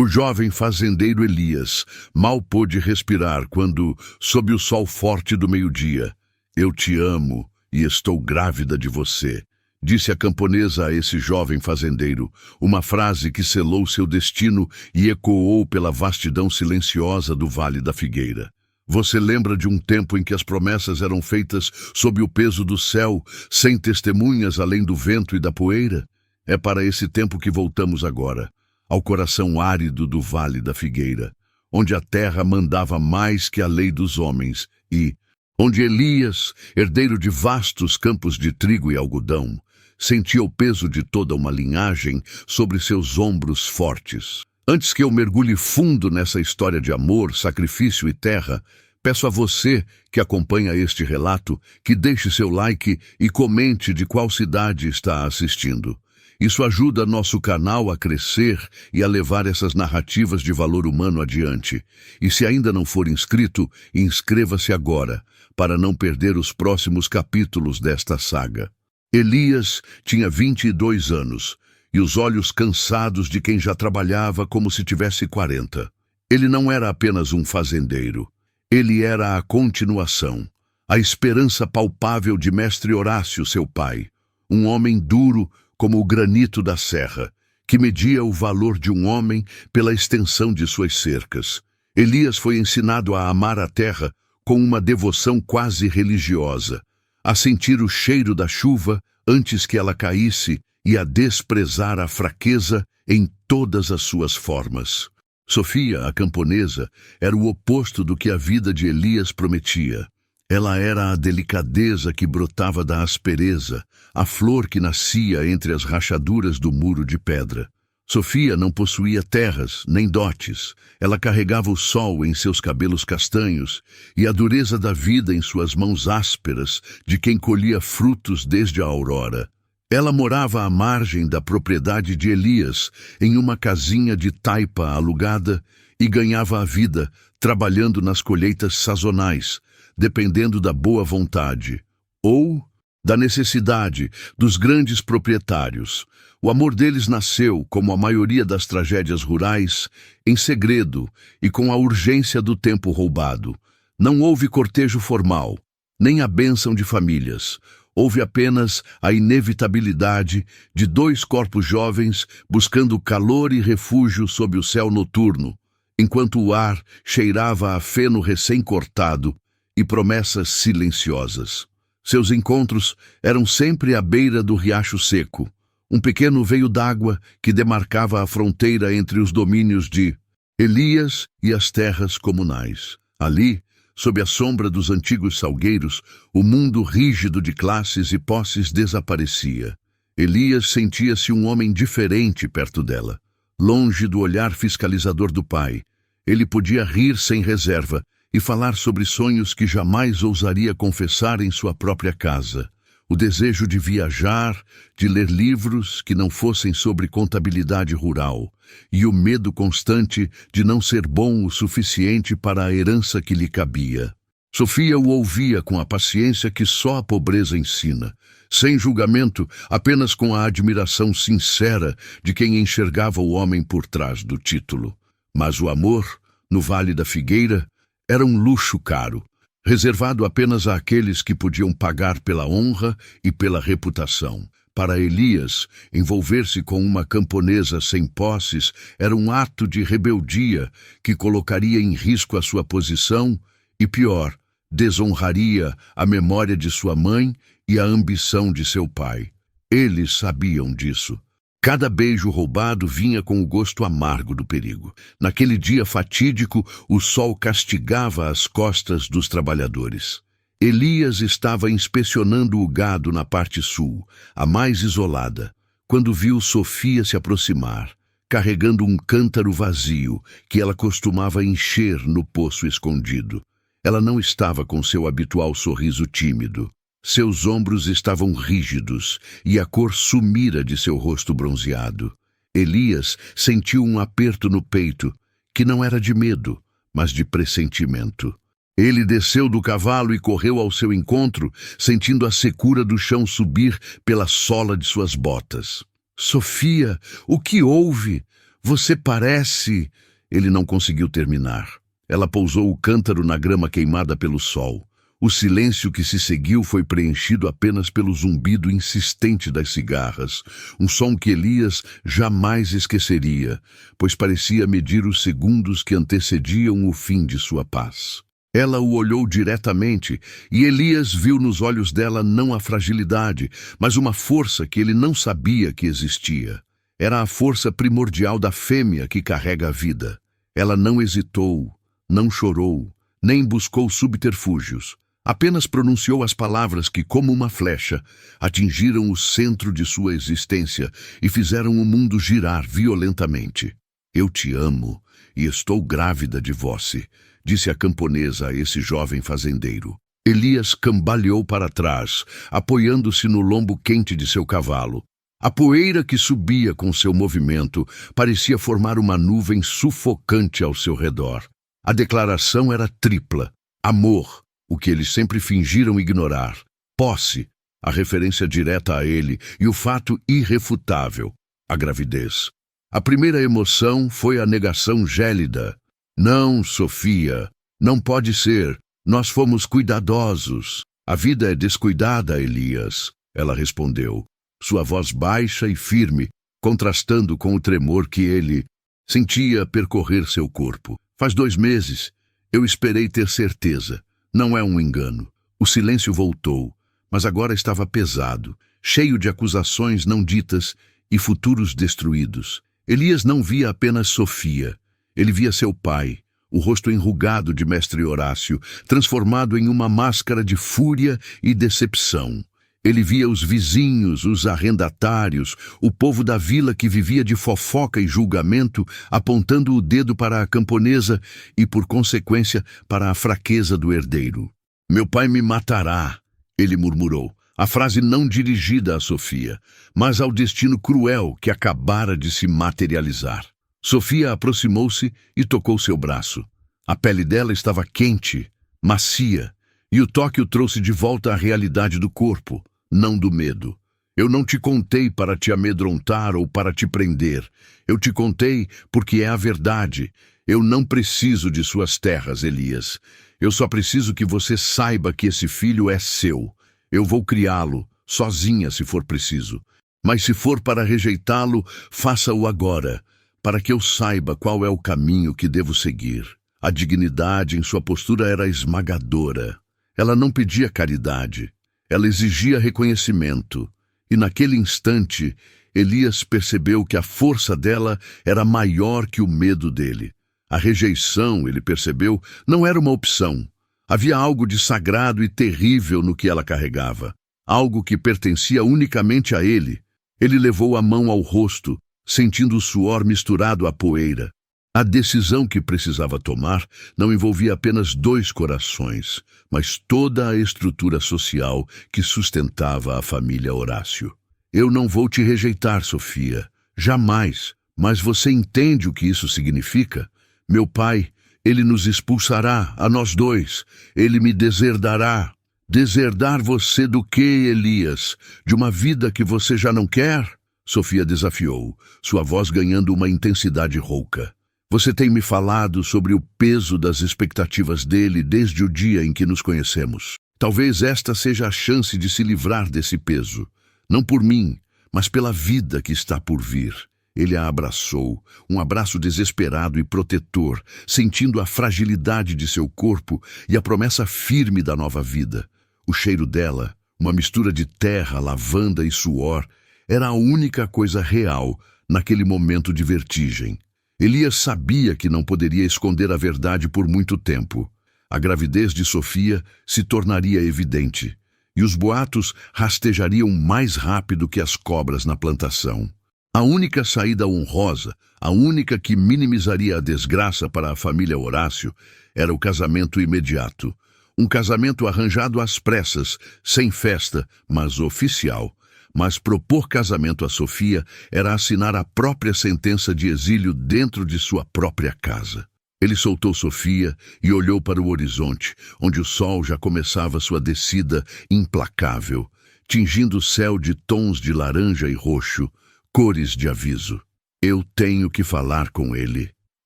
O jovem fazendeiro Elias mal pôde respirar quando, sob o sol forte do meio-dia, "Eu te amo e estou grávida de você", disse a camponesa a esse jovem fazendeiro, uma frase que selou seu destino e ecoou pela vastidão silenciosa do Vale da Figueira. Você lembra de um tempo em que as promessas eram feitas sob o peso do céu, sem testemunhas além do vento e da poeira? É para esse tempo que voltamos agora, ao coração árido do Vale da Figueira, onde a terra mandava mais que a lei dos homens e onde Elias, herdeiro de vastos campos de trigo e algodão, sentia o peso de toda uma linhagem sobre seus ombros fortes. Antes que eu mergulhe fundo nessa história de amor, sacrifício e terra, peço a você que acompanha este relato que deixe seu like e comente de qual cidade está assistindo. Isso ajuda nosso canal a crescer e a levar essas narrativas de valor humano adiante. E se ainda não for inscrito, inscreva-se agora, para não perder os próximos capítulos desta saga. Elias tinha 22 anos, e os olhos cansados de quem já trabalhava como se tivesse 40. Ele não era apenas um fazendeiro. Ele era a continuação, a esperança palpável de Mestre Horácio, seu pai, um homem duro como o granito da serra, que media o valor de um homem pela extensão de suas cercas. Elias foi ensinado a amar a terra com uma devoção quase religiosa, a sentir o cheiro da chuva antes que ela caísse e a desprezar a fraqueza em todas as suas formas. Sofia, a camponesa, era o oposto do que a vida de Elias prometia. Ela era a delicadeza que brotava da aspereza, a flor que nascia entre as rachaduras do muro de pedra. Sofia não possuía terras, nem dotes. Ela carregava o sol em seus cabelos castanhos e a dureza da vida em suas mãos ásperas, de quem colhia frutos desde a aurora. Ela morava à margem da propriedade de Elias, em uma casinha de taipa alugada, e ganhava a vida trabalhando nas colheitas sazonais, dependendo da boa vontade, ou da necessidade dos grandes proprietários. O amor deles nasceu, como a maioria das tragédias rurais, em segredo e com a urgência do tempo roubado. Não houve cortejo formal, nem a bênção de famílias. Houve apenas a inevitabilidade de dois corpos jovens buscando calor e refúgio sob o céu noturno, enquanto o ar cheirava a feno recém-cortado e promessas silenciosas. Seus encontros eram sempre à beira do riacho seco, um pequeno veio d'água que demarcava a fronteira entre os domínios de Elias e as terras comunais. Ali, sob a sombra dos antigos salgueiros, o mundo rígido de classes e posses desaparecia. Elias sentia-se um homem diferente perto dela, longe do olhar fiscalizador do pai. Ele podia rir sem reserva e falar sobre sonhos que jamais ousaria confessar em sua própria casa. O desejo de viajar, de ler livros que não fossem sobre contabilidade rural, e o medo constante de não ser bom o suficiente para a herança que lhe cabia. Sofia o ouvia com a paciência que só a pobreza ensina, sem julgamento, apenas com a admiração sincera de quem enxergava o homem por trás do título. Mas o amor, no Vale da Figueira, era um luxo caro, reservado apenas àqueles que podiam pagar pela honra e pela reputação. Para Elias, envolver-se com uma camponesa sem posses era um ato de rebeldia que colocaria em risco a sua posição e, pior, desonraria a memória de sua mãe e a ambição de seu pai. Eles sabiam disso. Cada beijo roubado vinha com o gosto amargo do perigo. Naquele dia fatídico, o sol castigava as costas dos trabalhadores. Elias estava inspecionando o gado na parte sul, a mais isolada, quando viu Sofia se aproximar, carregando um cântaro vazio que ela costumava encher no poço escondido. Ela não estava com seu habitual sorriso tímido. Seus ombros estavam rígidos e a cor sumira de seu rosto bronzeado. Elias sentiu um aperto no peito, que não era de medo, mas de pressentimento. Ele desceu do cavalo e correu ao seu encontro, sentindo a secura do chão subir pela sola de suas botas. "Sofia, o que houve? Você parece... Ele não conseguiu terminar. Ela pousou o cântaro na grama queimada pelo sol. O silêncio que se seguiu foi preenchido apenas pelo zumbido insistente das cigarras, um som que Elias jamais esqueceria, pois parecia medir os segundos que antecediam o fim de sua paz. Ela o olhou diretamente, e Elias viu nos olhos dela não a fragilidade, mas uma força que ele não sabia que existia. Era a força primordial da fêmea que carrega a vida. Ela não hesitou, não chorou, nem buscou subterfúgios. Apenas pronunciou as palavras que, como uma flecha, atingiram o centro de sua existência e fizeram o mundo girar violentamente. Eu te amo e estou grávida de você, disse a camponesa a esse jovem fazendeiro. Elias cambaleou para trás, apoiando-se no lombo quente de seu cavalo. A poeira que subia com seu movimento parecia formar uma nuvem sufocante ao seu redor. A declaração era tripla: amor, o que eles sempre fingiram ignorar; posse, a referência direta a ele, e o fato irrefutável: a gravidez. A primeira emoção foi a negação gélida. Não, Sofia, não pode ser. Nós fomos cuidadosos. A vida é descuidada, Elias, ela respondeu, sua voz baixa e firme, contrastando com o tremor que ele sentia percorrer seu corpo. Faz 2 meses. Eu esperei ter certeza. Não é um engano. O silêncio voltou, mas agora estava pesado, cheio de acusações não ditas e futuros destruídos. Elias não via apenas Sofia. Ele via seu pai, o rosto enrugado de mestre Horácio, transformado em uma máscara de fúria e decepção. Ele via os vizinhos, os arrendatários, o povo da vila que vivia de fofoca e julgamento, apontando o dedo para a camponesa e, por consequência, para a fraqueza do herdeiro. Meu pai me matará, ele murmurou, a frase não dirigida a Sofia, mas ao destino cruel que acabara de se materializar. Sofia aproximou-se e tocou seu braço. A pele dela estava quente, macia, e o toque o trouxe de volta à realidade do corpo, não do medo. Eu não te contei para te amedrontar ou para te prender. Eu te contei porque é a verdade. Eu não preciso de suas terras, Elias. Eu só preciso que você saiba que esse filho é seu. Eu vou criá-lo, sozinha se for preciso. Mas se for para rejeitá-lo, faça-o agora, para que eu saiba qual é o caminho que devo seguir. A dignidade em sua postura era esmagadora. Ela não pedia caridade. Ela exigia reconhecimento. E naquele instante, Elias percebeu que a força dela era maior que o medo dele. A rejeição, ele percebeu, não era uma opção. Havia algo de sagrado e terrível no que ela carregava. Algo que pertencia unicamente a ele. Ele levou a mão ao rosto, sentindo o suor misturado à poeira. A decisão que precisava tomar não envolvia apenas 2 corações, mas toda a estrutura social que sustentava a família Horácio. Eu não vou te rejeitar, Sofia. Jamais. Mas você entende o que isso significa? Meu pai, ele nos expulsará, a nós 2. Ele me deserdará. Deserdar você do quê, Elias? De uma vida que você já não quer? Sofia desafiou, sua voz ganhando uma intensidade rouca. Você tem me falado sobre o peso das expectativas dele desde o dia em que nos conhecemos. Talvez esta seja a chance de se livrar desse peso. Não por mim, mas pela vida que está por vir. Ele a abraçou, um abraço desesperado e protetor, sentindo a fragilidade de seu corpo e a promessa firme da nova vida. O cheiro dela, uma mistura de terra, lavanda e suor, era a única coisa real naquele momento de vertigem. Elias sabia que não poderia esconder a verdade por muito tempo. A gravidez de Sofia se tornaria evidente, e os boatos rastejariam mais rápido que as cobras na plantação. A única saída honrosa, a única que minimizaria a desgraça para a família Horácio, era o casamento imediato. Um casamento arranjado às pressas, sem festa, mas oficial. Mas propor casamento a Sofia era assinar a própria sentença de exílio dentro de sua própria casa. Ele soltou Sofia e olhou para o horizonte, onde o sol já começava sua descida implacável, tingindo o céu de tons de laranja e roxo, cores de aviso. Eu tenho que falar com ele.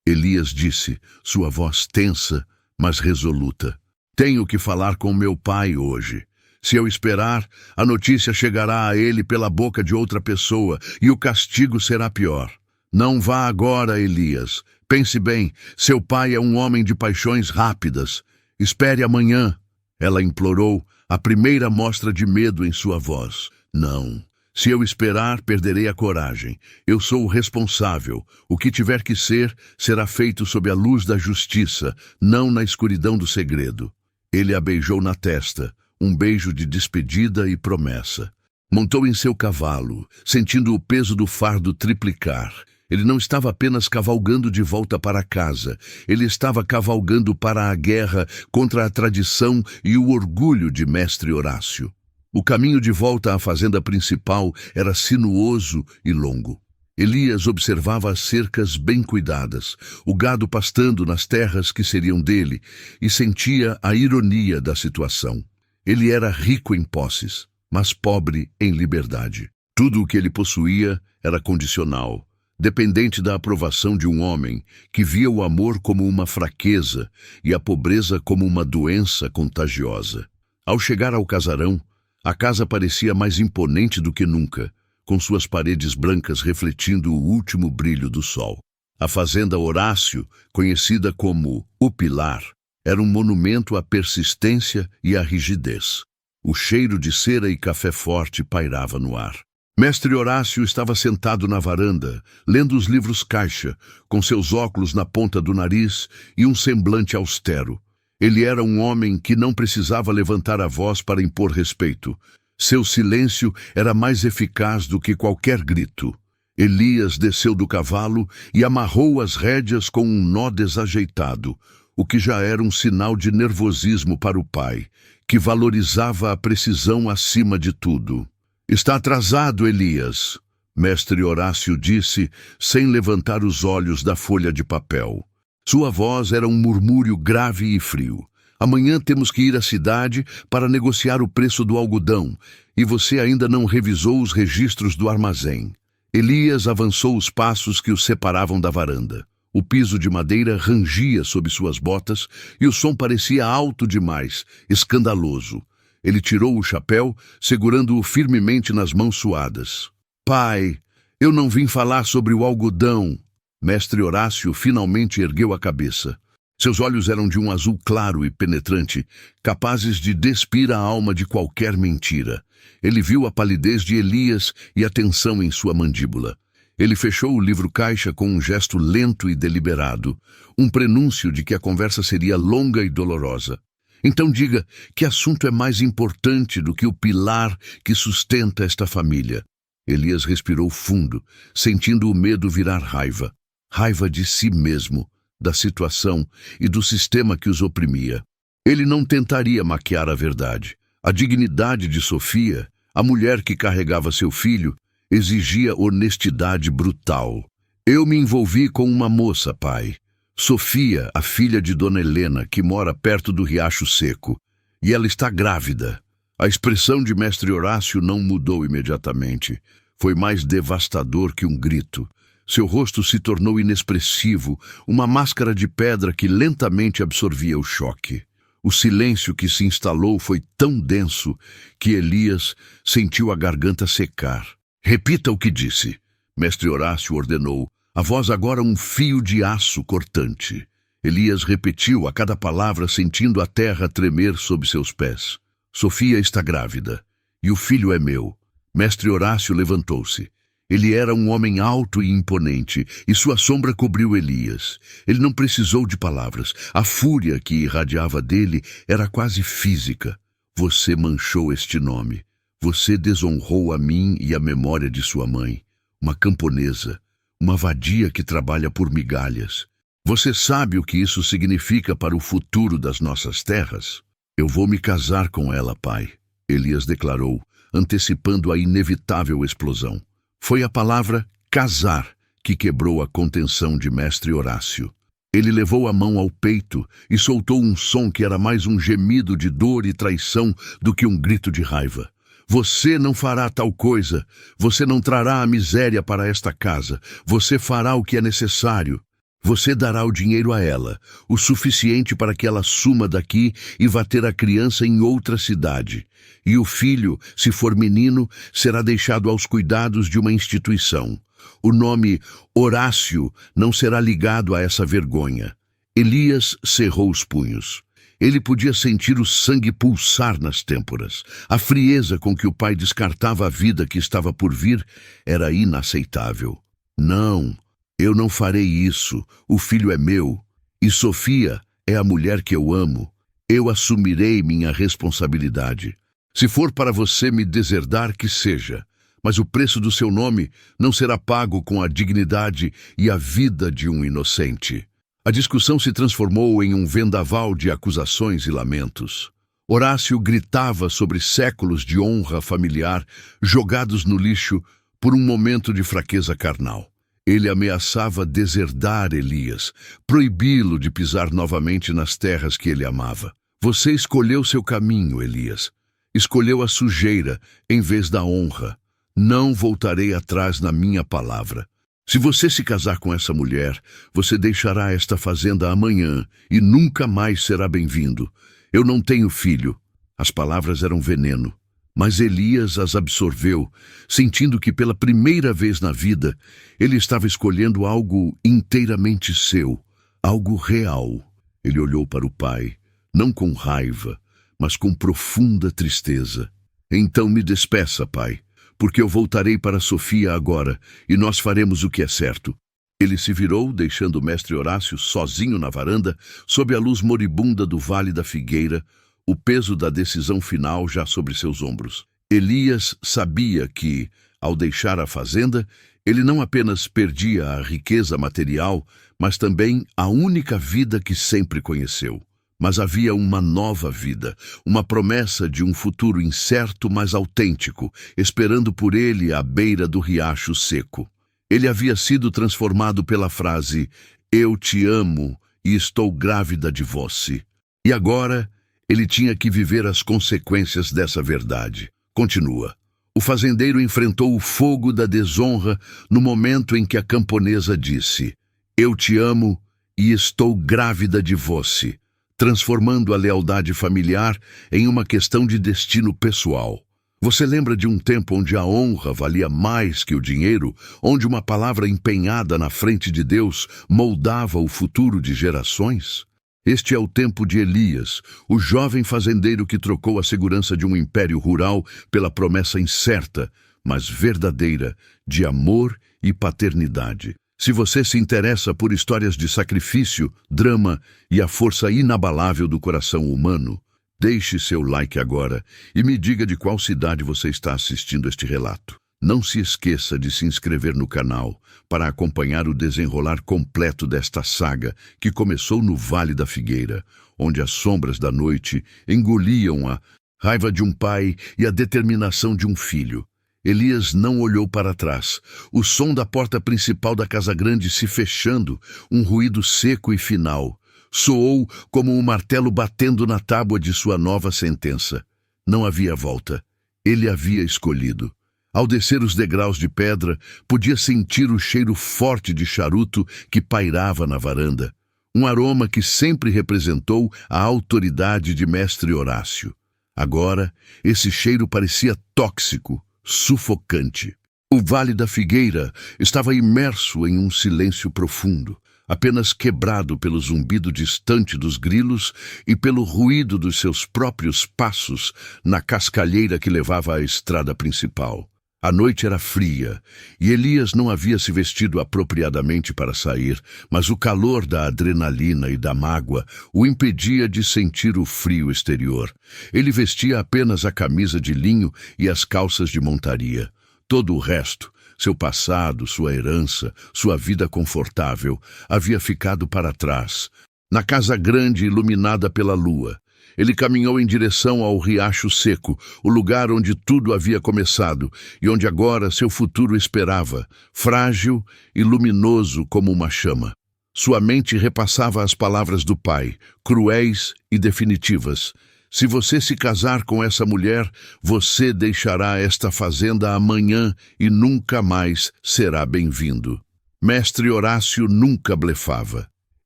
Elias disse, sua voz tensa, mas resoluta. Tenho que falar com meu pai hoje. Se eu esperar, a notícia chegará a ele pela boca de outra pessoa e o castigo será pior. Não vá agora, Elias. Pense bem, seu pai é um homem de paixões rápidas. Espere amanhã. Ela implorou, a primeira mostra de medo em sua voz. Não. Se eu esperar, perderei a coragem. Eu sou o responsável. O que tiver que ser, será feito sob a luz da justiça, não na escuridão do segredo. Ele a beijou na testa, um beijo de despedida e promessa. Montou em seu cavalo, sentindo o peso do fardo triplicar. Ele não estava apenas cavalgando de volta para casa, ele estava cavalgando para a guerra contra a tradição e o orgulho de Mestre Horácio. O caminho de volta à fazenda principal era sinuoso e longo. Elias observava as cercas bem cuidadas, o gado pastando nas terras que seriam dele, e sentia a ironia da situação. Ele era rico em posses, mas pobre em liberdade. Tudo o que ele possuía era condicional, dependente da aprovação de um homem que via o amor como uma fraqueza e a pobreza como uma doença contagiosa. Ao chegar ao casarão, a casa parecia mais imponente do que nunca, com suas paredes brancas refletindo o último brilho do sol. A fazenda Horácio, conhecida como o Pilar, era um monumento à persistência e à rigidez. O cheiro de cera e café forte pairava no ar. Mestre Horácio estava sentado na varanda, lendo os livros caixa, com seus óculos na ponta do nariz e um semblante austero. Ele era um homem que não precisava levantar a voz para impor respeito. Seu silêncio era mais eficaz do que qualquer grito. Elias desceu do cavalo e amarrou as rédeas com um nó desajeitado, o que já era um sinal de nervosismo para o pai, que valorizava a precisão acima de tudo. Está atrasado, Elias, Mestre Horácio disse, sem levantar os olhos da folha de papel. Sua voz era um murmúrio grave e frio. Amanhã temos que ir à cidade para negociar o preço do algodão, e você ainda não revisou os registros do armazém. Elias avançou os passos que o separavam da varanda. O piso de madeira rangia sob suas botas e o som parecia alto demais, escandaloso. Ele tirou o chapéu, segurando-o firmemente nas mãos suadas. Pai, eu não vim falar sobre o algodão. Mestre Horácio finalmente ergueu a cabeça. Seus olhos eram de um azul claro e penetrante, capazes de despir a alma de qualquer mentira. Ele viu a palidez de Elias e a tensão em sua mandíbula. Ele fechou o livro caixa com um gesto lento e deliberado, um prenúncio de que a conversa seria longa e dolorosa. Então diga que assunto é mais importante do que o pilar que sustenta esta família. Elias respirou fundo, sentindo o medo virar raiva. Raiva de si mesmo, da situação e do sistema que os oprimia. Ele não tentaria maquiar a verdade. A dignidade de Sofia, a mulher que carregava seu filho, exigia honestidade brutal. Eu me envolvi com uma moça, pai. Sofia, a filha de Dona Helena, que mora perto do Riacho Seco. E ela está grávida. A expressão de Mestre Horácio não mudou imediatamente. Foi mais devastador que um grito. Seu rosto se tornou inexpressivo, uma máscara de pedra que lentamente absorvia o choque. O silêncio que se instalou foi tão denso que Elias sentiu a garganta secar. Repita o que disse, Mestre Horácio ordenou, a voz agora um fio de aço cortante. Elias repetiu a cada palavra, sentindo a terra tremer sob seus pés. Sofia está grávida, e o filho é meu. Mestre Horácio levantou-se. Ele era um homem alto e imponente, e sua sombra cobriu Elias. Ele não precisou de palavras. A fúria que irradiava dele era quase física. Você manchou este nome. Você desonrou a mim e a memória de sua mãe. Uma camponesa, uma vadia que trabalha por migalhas. Você sabe o que isso significa para o futuro das nossas terras? Eu vou me casar com ela, pai, Elias declarou, antecipando a inevitável explosão. Foi a palavra casar que quebrou a contenção de Mestre Horácio. Ele levou a mão ao peito e soltou um som que era mais um gemido de dor e traição do que um grito de raiva. Você não fará tal coisa, você não trará a miséria para esta casa, você fará o que é necessário. Você dará o dinheiro a ela, o suficiente para que ela suma daqui e vá ter a criança em outra cidade. E o filho, se for menino, será deixado aos cuidados de uma instituição. O nome Horácio não será ligado a essa vergonha. Elias cerrou os punhos. Ele podia sentir o sangue pulsar nas têmporas. A frieza com que o pai descartava a vida que estava por vir era inaceitável. Não, eu não farei isso. O filho é meu. E Sofia é a mulher que eu amo. Eu assumirei minha responsabilidade. Se for para você me deserdar, que seja. Mas o preço do seu nome não será pago com a dignidade e a vida de um inocente. A discussão se transformou em um vendaval de acusações e lamentos. Horácio gritava sobre séculos de honra familiar jogados no lixo por um momento de fraqueza carnal. Ele ameaçava deserdar Elias, proibi-lo de pisar novamente nas terras que ele amava. Você escolheu seu caminho, Elias. Escolheu a sujeira em vez da honra. Não voltarei atrás na minha palavra. Se você se casar com essa mulher, você deixará esta fazenda amanhã e nunca mais será bem-vindo. Eu não tenho filho. As palavras eram veneno, mas Elias as absorveu, sentindo que pela primeira vez na vida ele estava escolhendo algo inteiramente seu, algo real. Ele olhou para o pai, não com raiva, mas com profunda tristeza. Então me despeça, pai, porque eu voltarei para Sofia agora, e nós faremos o que é certo. Ele se virou, deixando o mestre Horácio sozinho na varanda, sob a luz moribunda do Vale da Figueira, o peso da decisão final já sobre seus ombros. Elias sabia que, ao deixar a fazenda, ele não apenas perdia a riqueza material, mas também a única vida que sempre conheceu. Mas havia uma nova vida, uma promessa de um futuro incerto, mas autêntico, esperando por ele à beira do riacho seco. Ele havia sido transformado pela frase, "Eu te amo e estou grávida de você." E agora, ele tinha que viver as consequências dessa verdade. Continua. O fazendeiro enfrentou o fogo da desonra no momento em que a camponesa disse, "Eu te amo e estou grávida de você", transformando a lealdade familiar em uma questão de destino pessoal. Você lembra de um tempo onde a honra valia mais que o dinheiro, onde uma palavra empenhada na frente de Deus moldava o futuro de gerações? Este é o tempo de Elias, o jovem fazendeiro que trocou a segurança de um império rural pela promessa incerta, mas verdadeira, de amor e paternidade. Se você se interessa por histórias de sacrifício, drama e a força inabalável do coração humano, deixe seu like agora e me diga de qual cidade você está assistindo este relato. Não se esqueça de se inscrever no canal para acompanhar o desenrolar completo desta saga que começou no Vale da Figueira, onde as sombras da noite engoliam a raiva de um pai e a determinação de um filho. Elias não olhou para trás. O som da porta principal da casa grande se fechando, um ruído seco e final, soou como um martelo batendo na tábua de sua nova sentença. Não havia volta. Ele havia escolhido. Ao descer os degraus de pedra, podia sentir o cheiro forte de charuto que pairava na varanda. Um aroma que sempre representou a autoridade de mestre Horácio. Agora, esse cheiro parecia tóxico, sufocante. O Vale da Figueira estava imerso em um silêncio profundo, apenas quebrado pelo zumbido distante dos grilos e pelo ruído dos seus próprios passos na cascalheira que levava à estrada principal. A noite era fria, e Elias não havia se vestido apropriadamente para sair, mas o calor da adrenalina e da mágoa o impedia de sentir o frio exterior. Ele vestia apenas a camisa de linho e as calças de montaria. Todo o resto, seu passado, sua herança, sua vida confortável, havia ficado para trás. Na casa grande iluminada pela lua, ele caminhou em direção ao riacho seco, o lugar onde tudo havia começado e onde agora seu futuro esperava, frágil e luminoso como uma chama. Sua mente repassava as palavras do pai, cruéis e definitivas. Se você se casar com essa mulher, você deixará esta fazenda amanhã e nunca mais será bem-vindo. Mestre Horácio nunca blefava.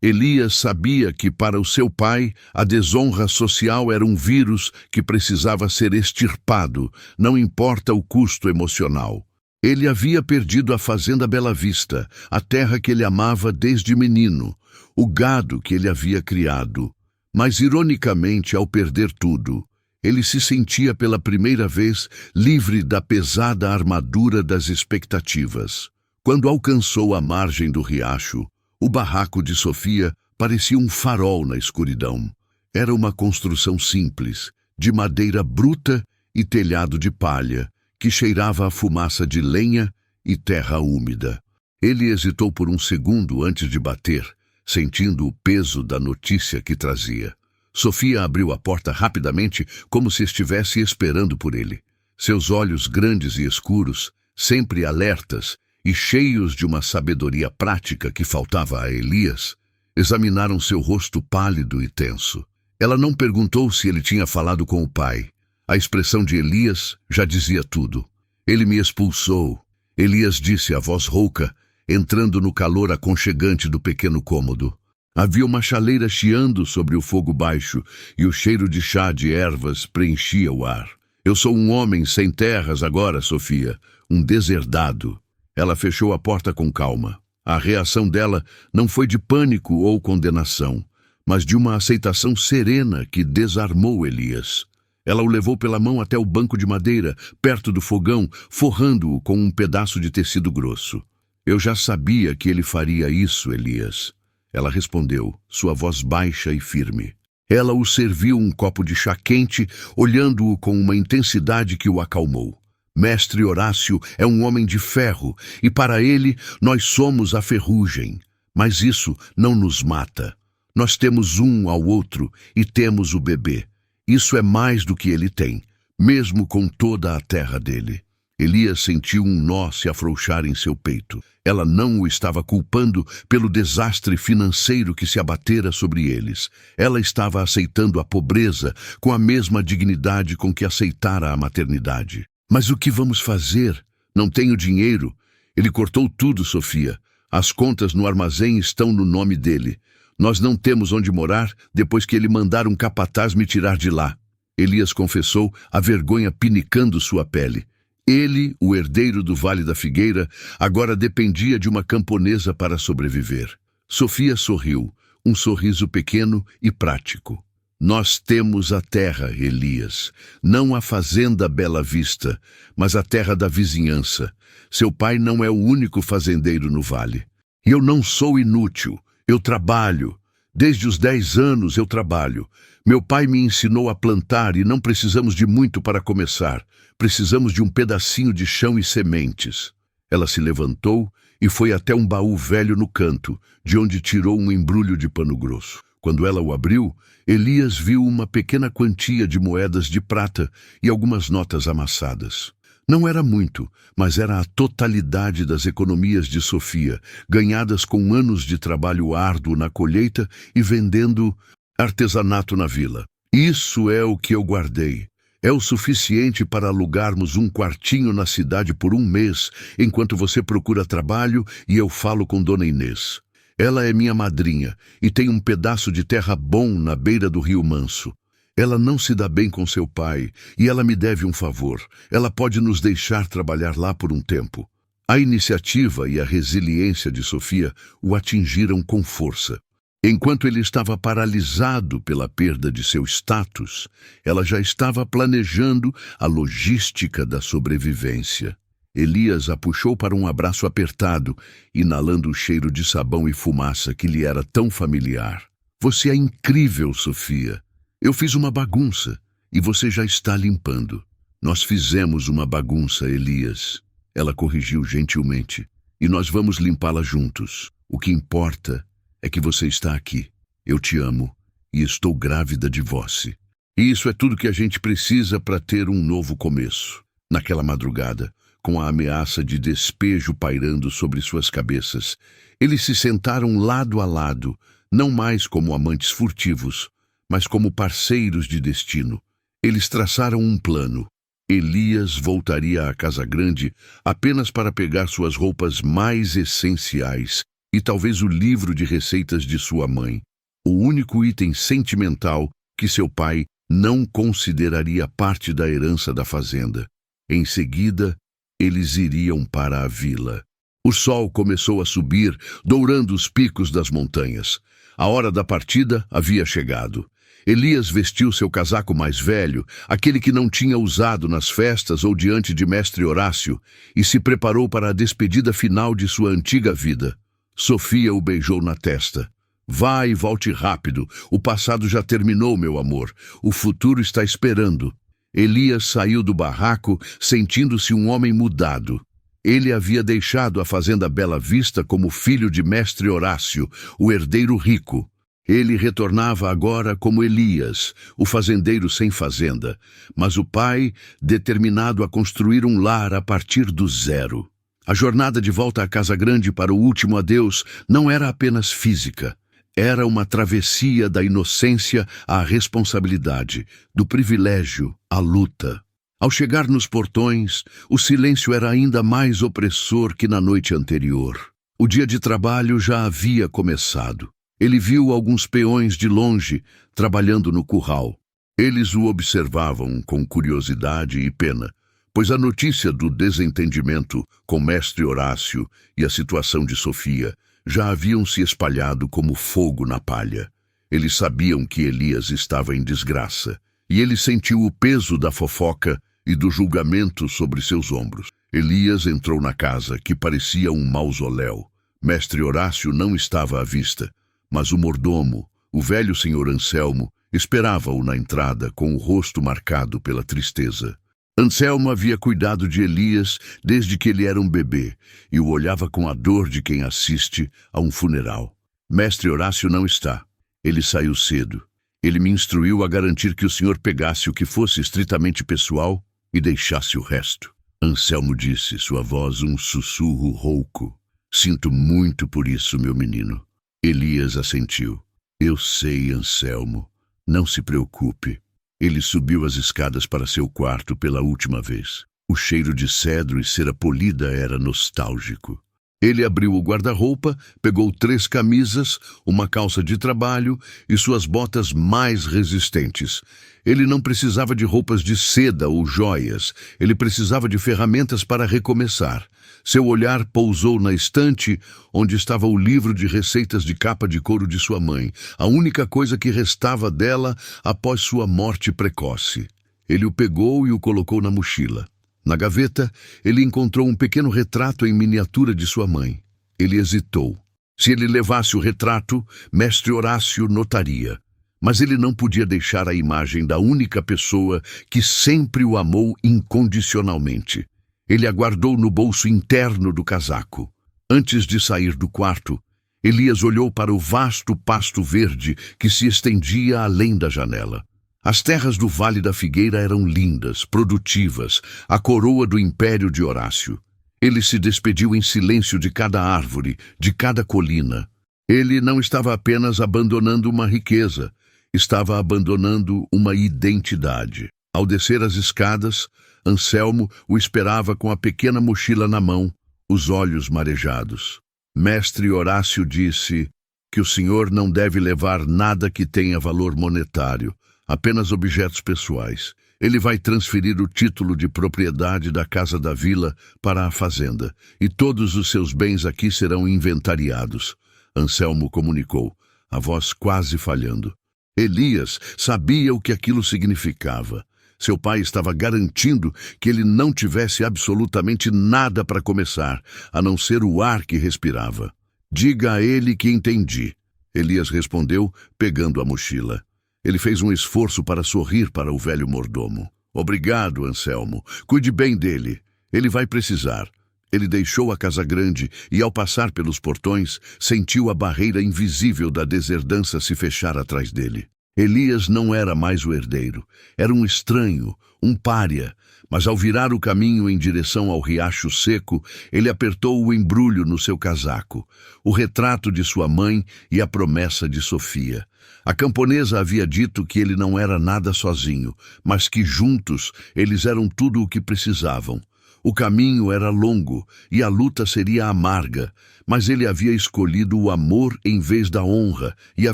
Elias sabia que para o seu pai a desonra social era um vírus que precisava ser extirpado, não importa o custo emocional. Ele havia perdido a fazenda Bela Vista, a terra que ele amava desde menino, o gado que ele havia criado. Mas, ironicamente, ao perder tudo, ele se sentia pela primeira vez livre da pesada armadura das expectativas. Quando alcançou a margem do riacho, o barraco de Sofia parecia um farol na escuridão. Era uma construção simples, de madeira bruta e telhado de palha, que cheirava a fumaça de lenha e terra úmida. Ele hesitou por um segundo antes de bater, sentindo o peso da notícia que trazia. Sofia abriu a porta rapidamente, como se estivesse esperando por ele. Seus olhos grandes e escuros, sempre alertas e cheios de uma sabedoria prática que faltava a Elias, examinaram seu rosto pálido e tenso. Ela não perguntou se ele tinha falado com o pai. A expressão de Elias já dizia tudo. Ele me expulsou, Elias disse a voz rouca, entrando no calor aconchegante do pequeno cômodo. Havia uma chaleira chiando sobre o fogo baixo e o cheiro de chá de ervas preenchia o ar. Eu sou um homem sem terras agora, Sofia, um deserdado. Ela fechou a porta com calma. A reação dela não foi de pânico ou condenação, mas de uma aceitação serena que desarmou Elias. Ela o levou pela mão até o banco de madeira, perto do fogão, forrando-o com um pedaço de tecido grosso. Eu já sabia que ele faria isso, Elias. Ela respondeu, sua voz baixa e firme. Ela o serviu um copo de chá quente, olhando-o com uma intensidade que o acalmou. Mestre Horácio é um homem de ferro, e para ele nós somos a ferrugem. Mas isso não nos mata. Nós temos um ao outro e temos o bebê. Isso é mais do que ele tem, mesmo com toda a terra dele. Elias sentiu um nó se afrouxar em seu peito. Ela não o estava culpando pelo desastre financeiro que se abatera sobre eles. Ela estava aceitando a pobreza com a mesma dignidade com que aceitara a maternidade. Mas o que vamos fazer? Não tenho dinheiro. Ele cortou tudo, Sofia. As contas no armazém estão no nome dele. Nós não temos onde morar depois que ele mandar um capataz me tirar de lá. Elias confessou, a vergonha pinicando sua pele. Ele, o herdeiro do Vale da Figueira, agora dependia de uma camponesa para sobreviver. Sofia sorriu, um sorriso pequeno e prático. Nós temos a terra, Elias, não a fazenda Bela Vista, mas a terra da vizinhança. Seu pai não é o único fazendeiro no vale. E eu não sou inútil, eu trabalho. Desde os 10 anos eu trabalho. Meu pai me ensinou a plantar e não precisamos de muito para começar. Precisamos de um pedacinho de chão e sementes. Ela se levantou e foi até um baú velho no canto, de onde tirou um embrulho de pano grosso. Quando ela o abriu, Elias viu uma pequena quantia de moedas de prata e algumas notas amassadas. Não era muito, mas era a totalidade das economias de Sofia, ganhadas com anos de trabalho árduo na colheita e vendendo artesanato na vila. Isso é o que eu guardei. É o suficiente para alugarmos um quartinho na cidade por um mês, enquanto você procura trabalho e eu falo com Dona Inês. Ela é minha madrinha e tem um pedaço de terra bom na beira do Rio Manso. Ela não se dá bem com seu pai e ela me deve um favor. Ela pode nos deixar trabalhar lá por um tempo. A iniciativa e a resiliência de Sofia o atingiram com força. Enquanto ele estava paralisado pela perda de seu status, ela já estava planejando a logística da sobrevivência. Elias a puxou para um abraço apertado, inalando o cheiro de sabão e fumaça que lhe era tão familiar. Você é incrível, Sofia. Eu fiz uma bagunça e você já está limpando. Nós fizemos uma bagunça, Elias. Ela corrigiu gentilmente. E nós vamos limpá-la juntos. O que importa é que você está aqui. Eu te amo e estou grávida de você. E isso é tudo que a gente precisa para ter um novo começo. Naquela madrugada, com a ameaça de despejo pairando sobre suas cabeças, eles se sentaram lado a lado, não mais como amantes furtivos, mas como parceiros de destino. Eles traçaram um plano. Elias voltaria à casa grande apenas para pegar suas roupas mais essenciais e talvez o livro de receitas de sua mãe, o único item sentimental que seu pai não consideraria parte da herança da fazenda. Em seguida, eles iriam para a vila. O sol começou a subir, dourando os picos das montanhas. A hora da partida havia chegado. Elias vestiu seu casaco mais velho, aquele que não tinha usado nas festas ou diante de mestre Horácio, e se preparou para a despedida final de sua antiga vida. Sofia o beijou na testa. Vá e volte rápido. O passado já terminou, meu amor. O futuro está esperando. Elias saiu do barraco, sentindo-se um homem mudado. Ele havia deixado a fazenda Bela Vista como filho de mestre Horácio, o herdeiro rico. Ele retornava agora como Elias, o fazendeiro sem fazenda, mas o pai determinado a construir um lar a partir do zero. A jornada de volta à casa grande para o último adeus não era apenas física. Era uma travessia da inocência à responsabilidade, do privilégio à luta. Ao chegar nos portões, o silêncio era ainda mais opressor que na noite anterior. O dia de trabalho já havia começado. Ele viu alguns peões de longe, trabalhando no curral. Eles o observavam com curiosidade e pena, pois a notícia do desentendimento com mestre Horácio e a situação de Sofia já haviam se espalhado como fogo na palha. Eles sabiam que Elias estava em desgraça, e ele sentiu o peso da fofoca e do julgamento sobre seus ombros. Elias entrou na casa, que parecia um mausoléu. Mestre Horácio não estava à vista, mas o mordomo, o velho senhor Anselmo, esperava-o na entrada com o rosto marcado pela tristeza. Anselmo havia cuidado de Elias desde que ele era um bebê e o olhava com a dor de quem assiste a um funeral. Mestre Horácio não está. Ele saiu cedo. Ele me instruiu a garantir que o senhor pegasse o que fosse estritamente pessoal e deixasse o resto. Anselmo disse, sua voz um sussurro rouco. Sinto muito por isso, meu menino. Elias assentiu. Eu sei, Anselmo. Não se preocupe. Ele subiu as escadas para seu quarto pela última vez. O cheiro de cedro e cera polida era nostálgico. Ele abriu o guarda-roupa, pegou 3 camisas, uma calça de trabalho e suas botas mais resistentes. Ele não precisava de roupas de seda ou joias. Ele precisava de ferramentas para recomeçar. Seu olhar pousou na estante onde estava o livro de receitas de capa de couro de sua mãe, a única coisa que restava dela após sua morte precoce. Ele o pegou e o colocou na mochila. Na gaveta, ele encontrou um pequeno retrato em miniatura de sua mãe. Ele hesitou. Se ele levasse o retrato, mestre Horácio notaria. Mas ele não podia deixar a imagem da única pessoa que sempre o amou incondicionalmente. Ele a guardou no bolso interno do casaco. Antes de sair do quarto, Elias olhou para o vasto pasto verde que se estendia além da janela. As terras do Vale da Figueira eram lindas, produtivas, a coroa do império de Horácio. Ele se despediu em silêncio de cada árvore, de cada colina. Ele não estava apenas abandonando uma riqueza, estava abandonando uma identidade. Ao descer as escadas, Anselmo o esperava com a pequena mochila na mão, os olhos marejados. Mestre Horácio disse que o senhor não deve levar nada que tenha valor monetário, apenas objetos pessoais. Ele vai transferir o título de propriedade da casa da vila para a fazenda, e todos os seus bens aqui serão inventariados. Anselmo comunicou, a voz quase falhando. Elias sabia o que aquilo significava. Seu pai estava garantindo que ele não tivesse absolutamente nada para começar, a não ser o ar que respirava. Diga a ele que entendi. Elias respondeu, pegando a mochila. Ele fez um esforço para sorrir para o velho mordomo. Obrigado, Anselmo. Cuide bem dele. Ele vai precisar. Ele deixou a casa grande e, ao passar pelos portões, sentiu a barreira invisível da deserdança se fechar atrás dele. Elias não era mais o herdeiro. Era um estranho, um pária, Mas ao virar o caminho em direção ao riacho seco, ele apertou o embrulho no seu casaco, o retrato de sua mãe e a promessa de Sofia. A camponesa havia dito que ele não era nada sozinho, mas que juntos eles eram tudo o que precisavam. O caminho era longo e a luta seria amarga, mas ele havia escolhido o amor em vez da honra, e a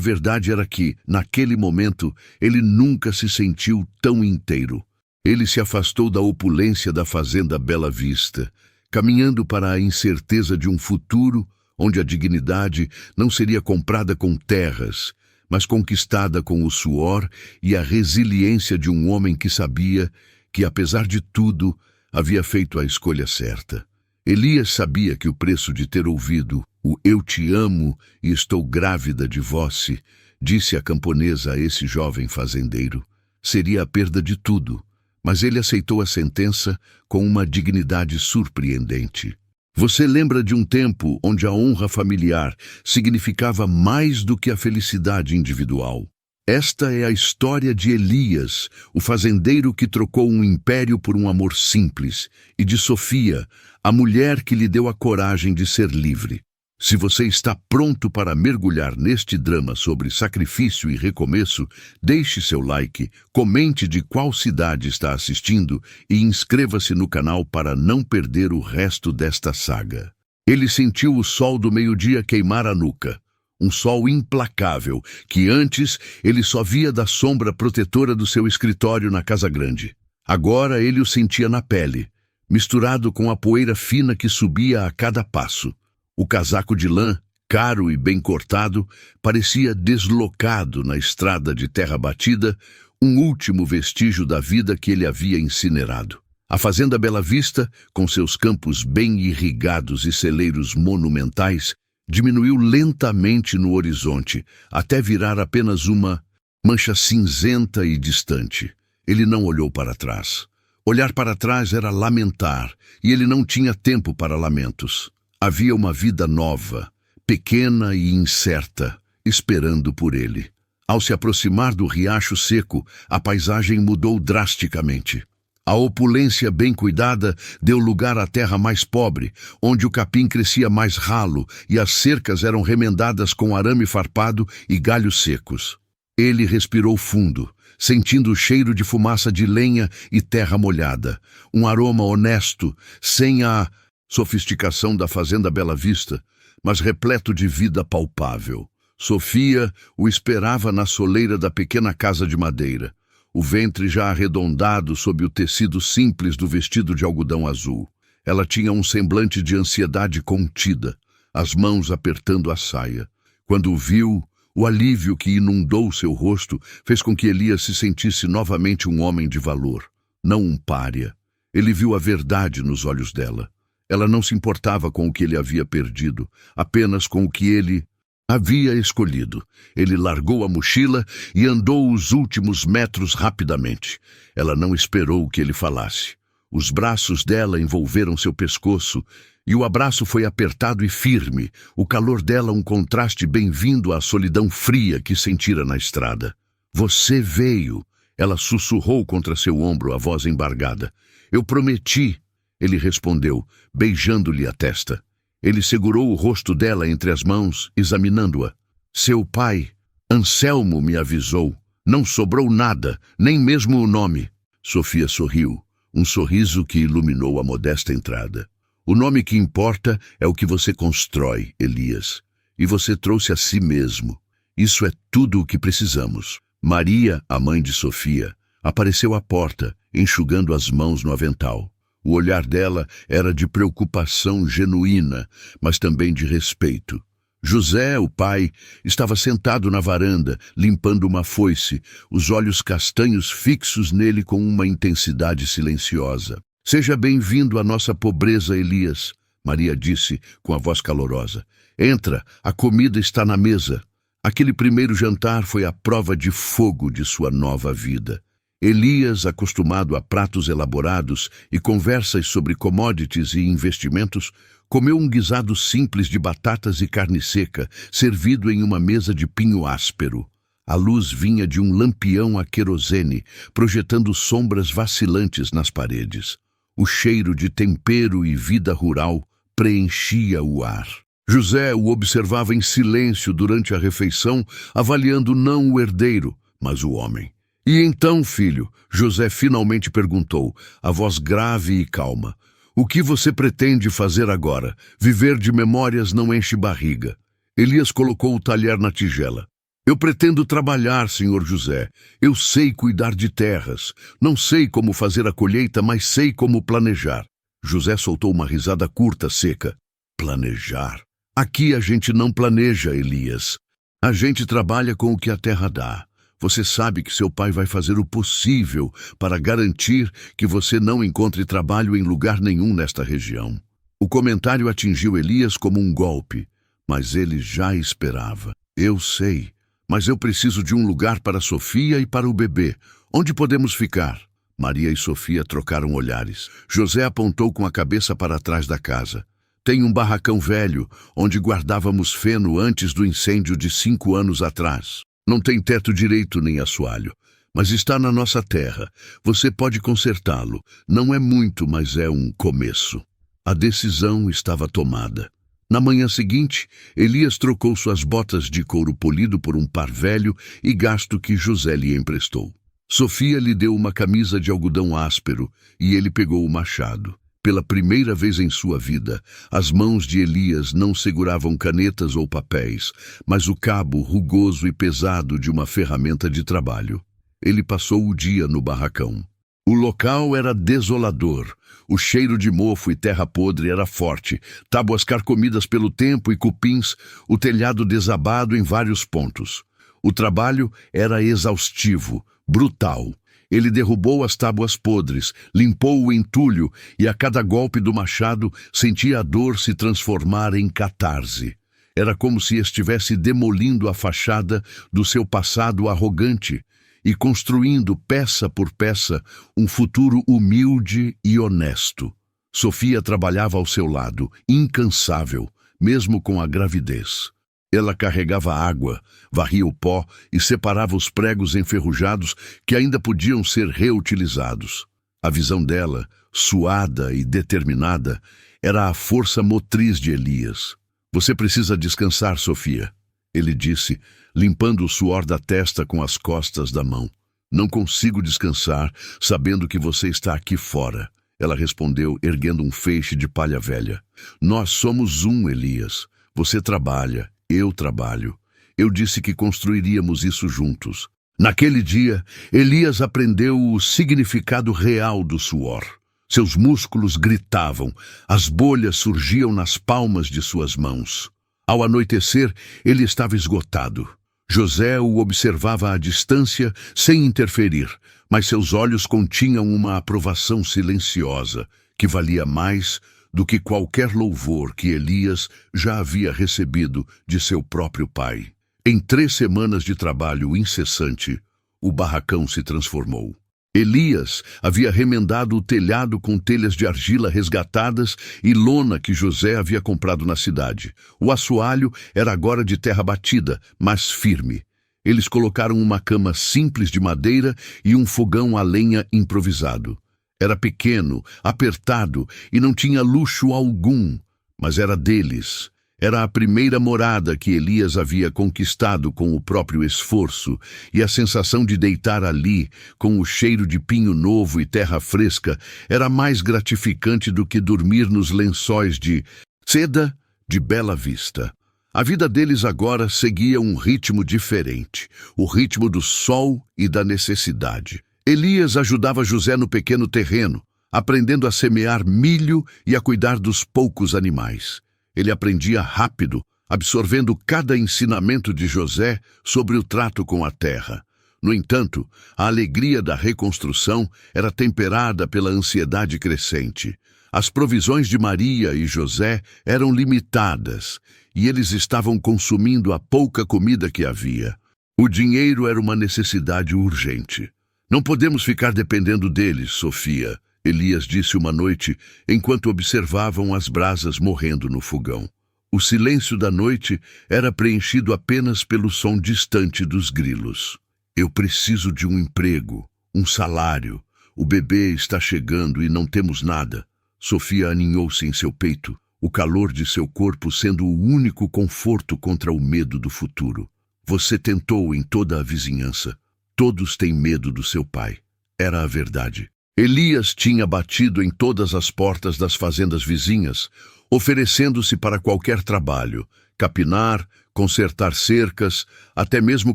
verdade era que, naquele momento, ele nunca se sentiu tão inteiro. Ele se afastou da opulência da fazenda Bela Vista, caminhando para a incerteza de um futuro onde a dignidade não seria comprada com terras, mas conquistada com o suor e a resiliência de um homem que sabia que, apesar de tudo, havia feito a escolha certa. Elias sabia que o preço de ter ouvido o "eu te amo e estou grávida de você", disse a camponesa a esse jovem fazendeiro, seria a perda de tudo, mas ele aceitou a sentença com uma dignidade surpreendente. Você lembra de um tempo onde a honra familiar significava mais do que a felicidade individual? Esta é a história de Elias, o fazendeiro que trocou um império por um amor simples, e de Sofia, a mulher que lhe deu a coragem de ser livre. Se você está pronto para mergulhar neste drama sobre sacrifício e recomeço, deixe seu like, comente de qual cidade está assistindo e inscreva-se no canal para não perder o resto desta saga. Ele sentiu o sol do meio-dia queimar a nuca. Um sol implacável, que antes ele só via da sombra protetora do seu escritório na Casa Grande. Agora ele o sentia na pele, misturado com a poeira fina que subia a cada passo. O casaco de lã, caro e bem cortado, parecia deslocado na estrada de terra batida, um último vestígio da vida que ele havia incinerado. A fazenda Bela Vista, com seus campos bem irrigados e celeiros monumentais, diminuiu lentamente no horizonte, até virar apenas uma mancha cinzenta e distante. Ele não olhou para trás. Olhar para trás era lamentar, e ele não tinha tempo para lamentos. Havia uma vida nova, pequena e incerta, esperando por ele. Ao se aproximar do riacho seco, a paisagem mudou drasticamente. A opulência bem cuidada deu lugar à terra mais pobre, onde o capim crescia mais ralo e as cercas eram remendadas com arame farpado e galhos secos. Ele respirou fundo, sentindo o cheiro de fumaça de lenha e terra molhada, um aroma honesto, sem a sofisticação da fazenda Bela Vista, mas repleto de vida palpável. Sofia o esperava na soleira da pequena casa de madeira, o ventre já arredondado sob o tecido simples do vestido de algodão azul. Ela tinha um semblante de ansiedade contida, as mãos apertando a saia. Quando o viu, o alívio que inundou seu rosto fez com que Elias se sentisse novamente um homem de valor, não um pária. Ele viu a verdade nos olhos dela. Ela não se importava com o que ele havia perdido, apenas com o que ele havia escolhido. Ele largou a mochila e andou os últimos metros rapidamente. Ela não esperou que ele falasse. Os braços dela envolveram seu pescoço e o abraço foi apertado e firme, o calor dela um contraste bem-vindo à solidão fria que sentira na estrada. "Você veio", ela sussurrou contra seu ombro, a voz embargada. "Eu prometi", ele respondeu, beijando-lhe a testa. Ele segurou o rosto dela entre as mãos, examinando-a. "Seu pai, Anselmo, me avisou. Não sobrou nada, nem mesmo o nome." Sofia sorriu, um sorriso que iluminou a modesta entrada. "O nome que importa é o que você constrói, Elias. E você trouxe a si mesmo. Isso é tudo o que precisamos." Maria, a mãe de Sofia, apareceu à porta, enxugando as mãos no avental. O olhar dela era de preocupação genuína, mas também de respeito. José, o pai, estava sentado na varanda, limpando uma foice, os olhos castanhos fixos nele com uma intensidade silenciosa. "Seja bem-vindo à nossa pobreza, Elias", Maria disse com a voz calorosa. "Entra, a comida está na mesa." Aquele primeiro jantar foi a prova de fogo de sua nova vida. Elias, acostumado a pratos elaborados e conversas sobre commodities e investimentos, comeu um guisado simples de batatas e carne seca, servido em uma mesa de pinho áspero. A luz vinha de um lampião a querosene, projetando sombras vacilantes nas paredes. O cheiro de tempero e vida rural preenchia o ar. José o observava em silêncio durante a refeição, avaliando não o herdeiro, mas o homem. E então, filho, José finalmente perguntou, a voz grave e calma, o que você pretende fazer agora? Viver de memórias não enche barriga. Elias colocou o talher na tigela. Eu pretendo trabalhar, senhor José. Eu sei cuidar de terras. Não sei como fazer a colheita, mas sei como planejar. José soltou uma risada curta, seca. Planejar? Aqui a gente não planeja, Elias. A gente trabalha com o que a terra dá. Você sabe que seu pai vai fazer o possível para garantir que você não encontre trabalho em lugar nenhum nesta região. O comentário atingiu Elias como um golpe, mas ele já esperava. Eu sei, mas eu preciso de um lugar para Sofia e para o bebê. Onde podemos ficar? Maria e Sofia trocaram olhares. José apontou com a cabeça para trás da casa. Tem um barracão velho, onde guardávamos feno antes do incêndio de 5 anos atrás. Não tem teto direito nem assoalho, mas está na nossa terra. Você pode consertá-lo. Não é muito, mas é um começo. A decisão estava tomada. Na manhã seguinte, Elias trocou suas botas de couro polido por um par velho e gasto que José lhe emprestou. Sofia lhe deu uma camisa de algodão áspero e ele pegou o machado. Pela primeira vez em sua vida, as mãos de Elias não seguravam canetas ou papéis, mas o cabo rugoso e pesado de uma ferramenta de trabalho. Ele passou o dia no barracão. O local era desolador. O cheiro de mofo e terra podre era forte, tábuas carcomidas pelo tempo e cupins, o telhado desabado em vários pontos. O trabalho era exaustivo, brutal. Ele derrubou as tábuas podres, limpou o entulho e a cada golpe do machado sentia a dor se transformar em catarse. Era como se estivesse demolindo a fachada do seu passado arrogante e construindo peça por peça um futuro humilde e honesto. Sofia trabalhava ao seu lado, incansável, mesmo com a gravidez. Ela carregava água, varria o pó e separava os pregos enferrujados que ainda podiam ser reutilizados. A visão dela, suada e determinada, era a força motriz de Elias. Você precisa descansar, Sofia, ele disse, limpando o suor da testa com as costas da mão. Não consigo descansar, sabendo que você está aqui fora. Ela respondeu, erguendo um feixe de palha velha. Nós somos um, Elias. Você trabalha. Eu trabalho. Eu disse que construiríamos isso juntos. Naquele dia, Elias aprendeu o significado real do suor. Seus músculos gritavam, as bolhas surgiam nas palmas de suas mãos. Ao anoitecer, ele estava esgotado. José o observava à distância, sem interferir, mas seus olhos continham uma aprovação silenciosa, que valia mais do que qualquer louvor que Elias já havia recebido de seu próprio pai. Em 3 semanas de trabalho incessante, o barracão se transformou. Elias havia remendado o telhado com telhas de argila resgatadas e lona que José havia comprado na cidade. O assoalho era agora de terra batida, mas firme. Eles colocaram uma cama simples de madeira e um fogão a lenha improvisado. Era pequeno, apertado e não tinha luxo algum, mas era deles. Era a primeira morada que Elias havia conquistado com o próprio esforço, e a sensação de deitar ali, com o cheiro de pinho novo e terra fresca, era mais gratificante do que dormir nos lençóis de seda de Bela Vista. A vida deles agora seguia um ritmo diferente, o ritmo do sol e da necessidade. Elias ajudava José no pequeno terreno, aprendendo a semear milho e a cuidar dos poucos animais. Ele aprendia rápido, absorvendo cada ensinamento de José sobre o trato com a terra. No entanto, a alegria da reconstrução era temperada pela ansiedade crescente. As provisões de Maria e José eram limitadas, e eles estavam consumindo a pouca comida que havia. O dinheiro era uma necessidade urgente. Não podemos ficar dependendo deles, Sofia, Elias disse uma noite, enquanto observavam as brasas morrendo no fogão. O silêncio da noite era preenchido apenas pelo som distante dos grilos. Eu preciso de um emprego, um salário. O bebê está chegando e não temos nada. Sofia aninhou-se em seu peito, o calor de seu corpo sendo o único conforto contra o medo do futuro. Você tentou em toda a vizinhança. Todos têm medo do seu pai. Era a verdade. Elias tinha batido em todas as portas das fazendas vizinhas, oferecendo-se para qualquer trabalho, capinar, consertar cercas, até mesmo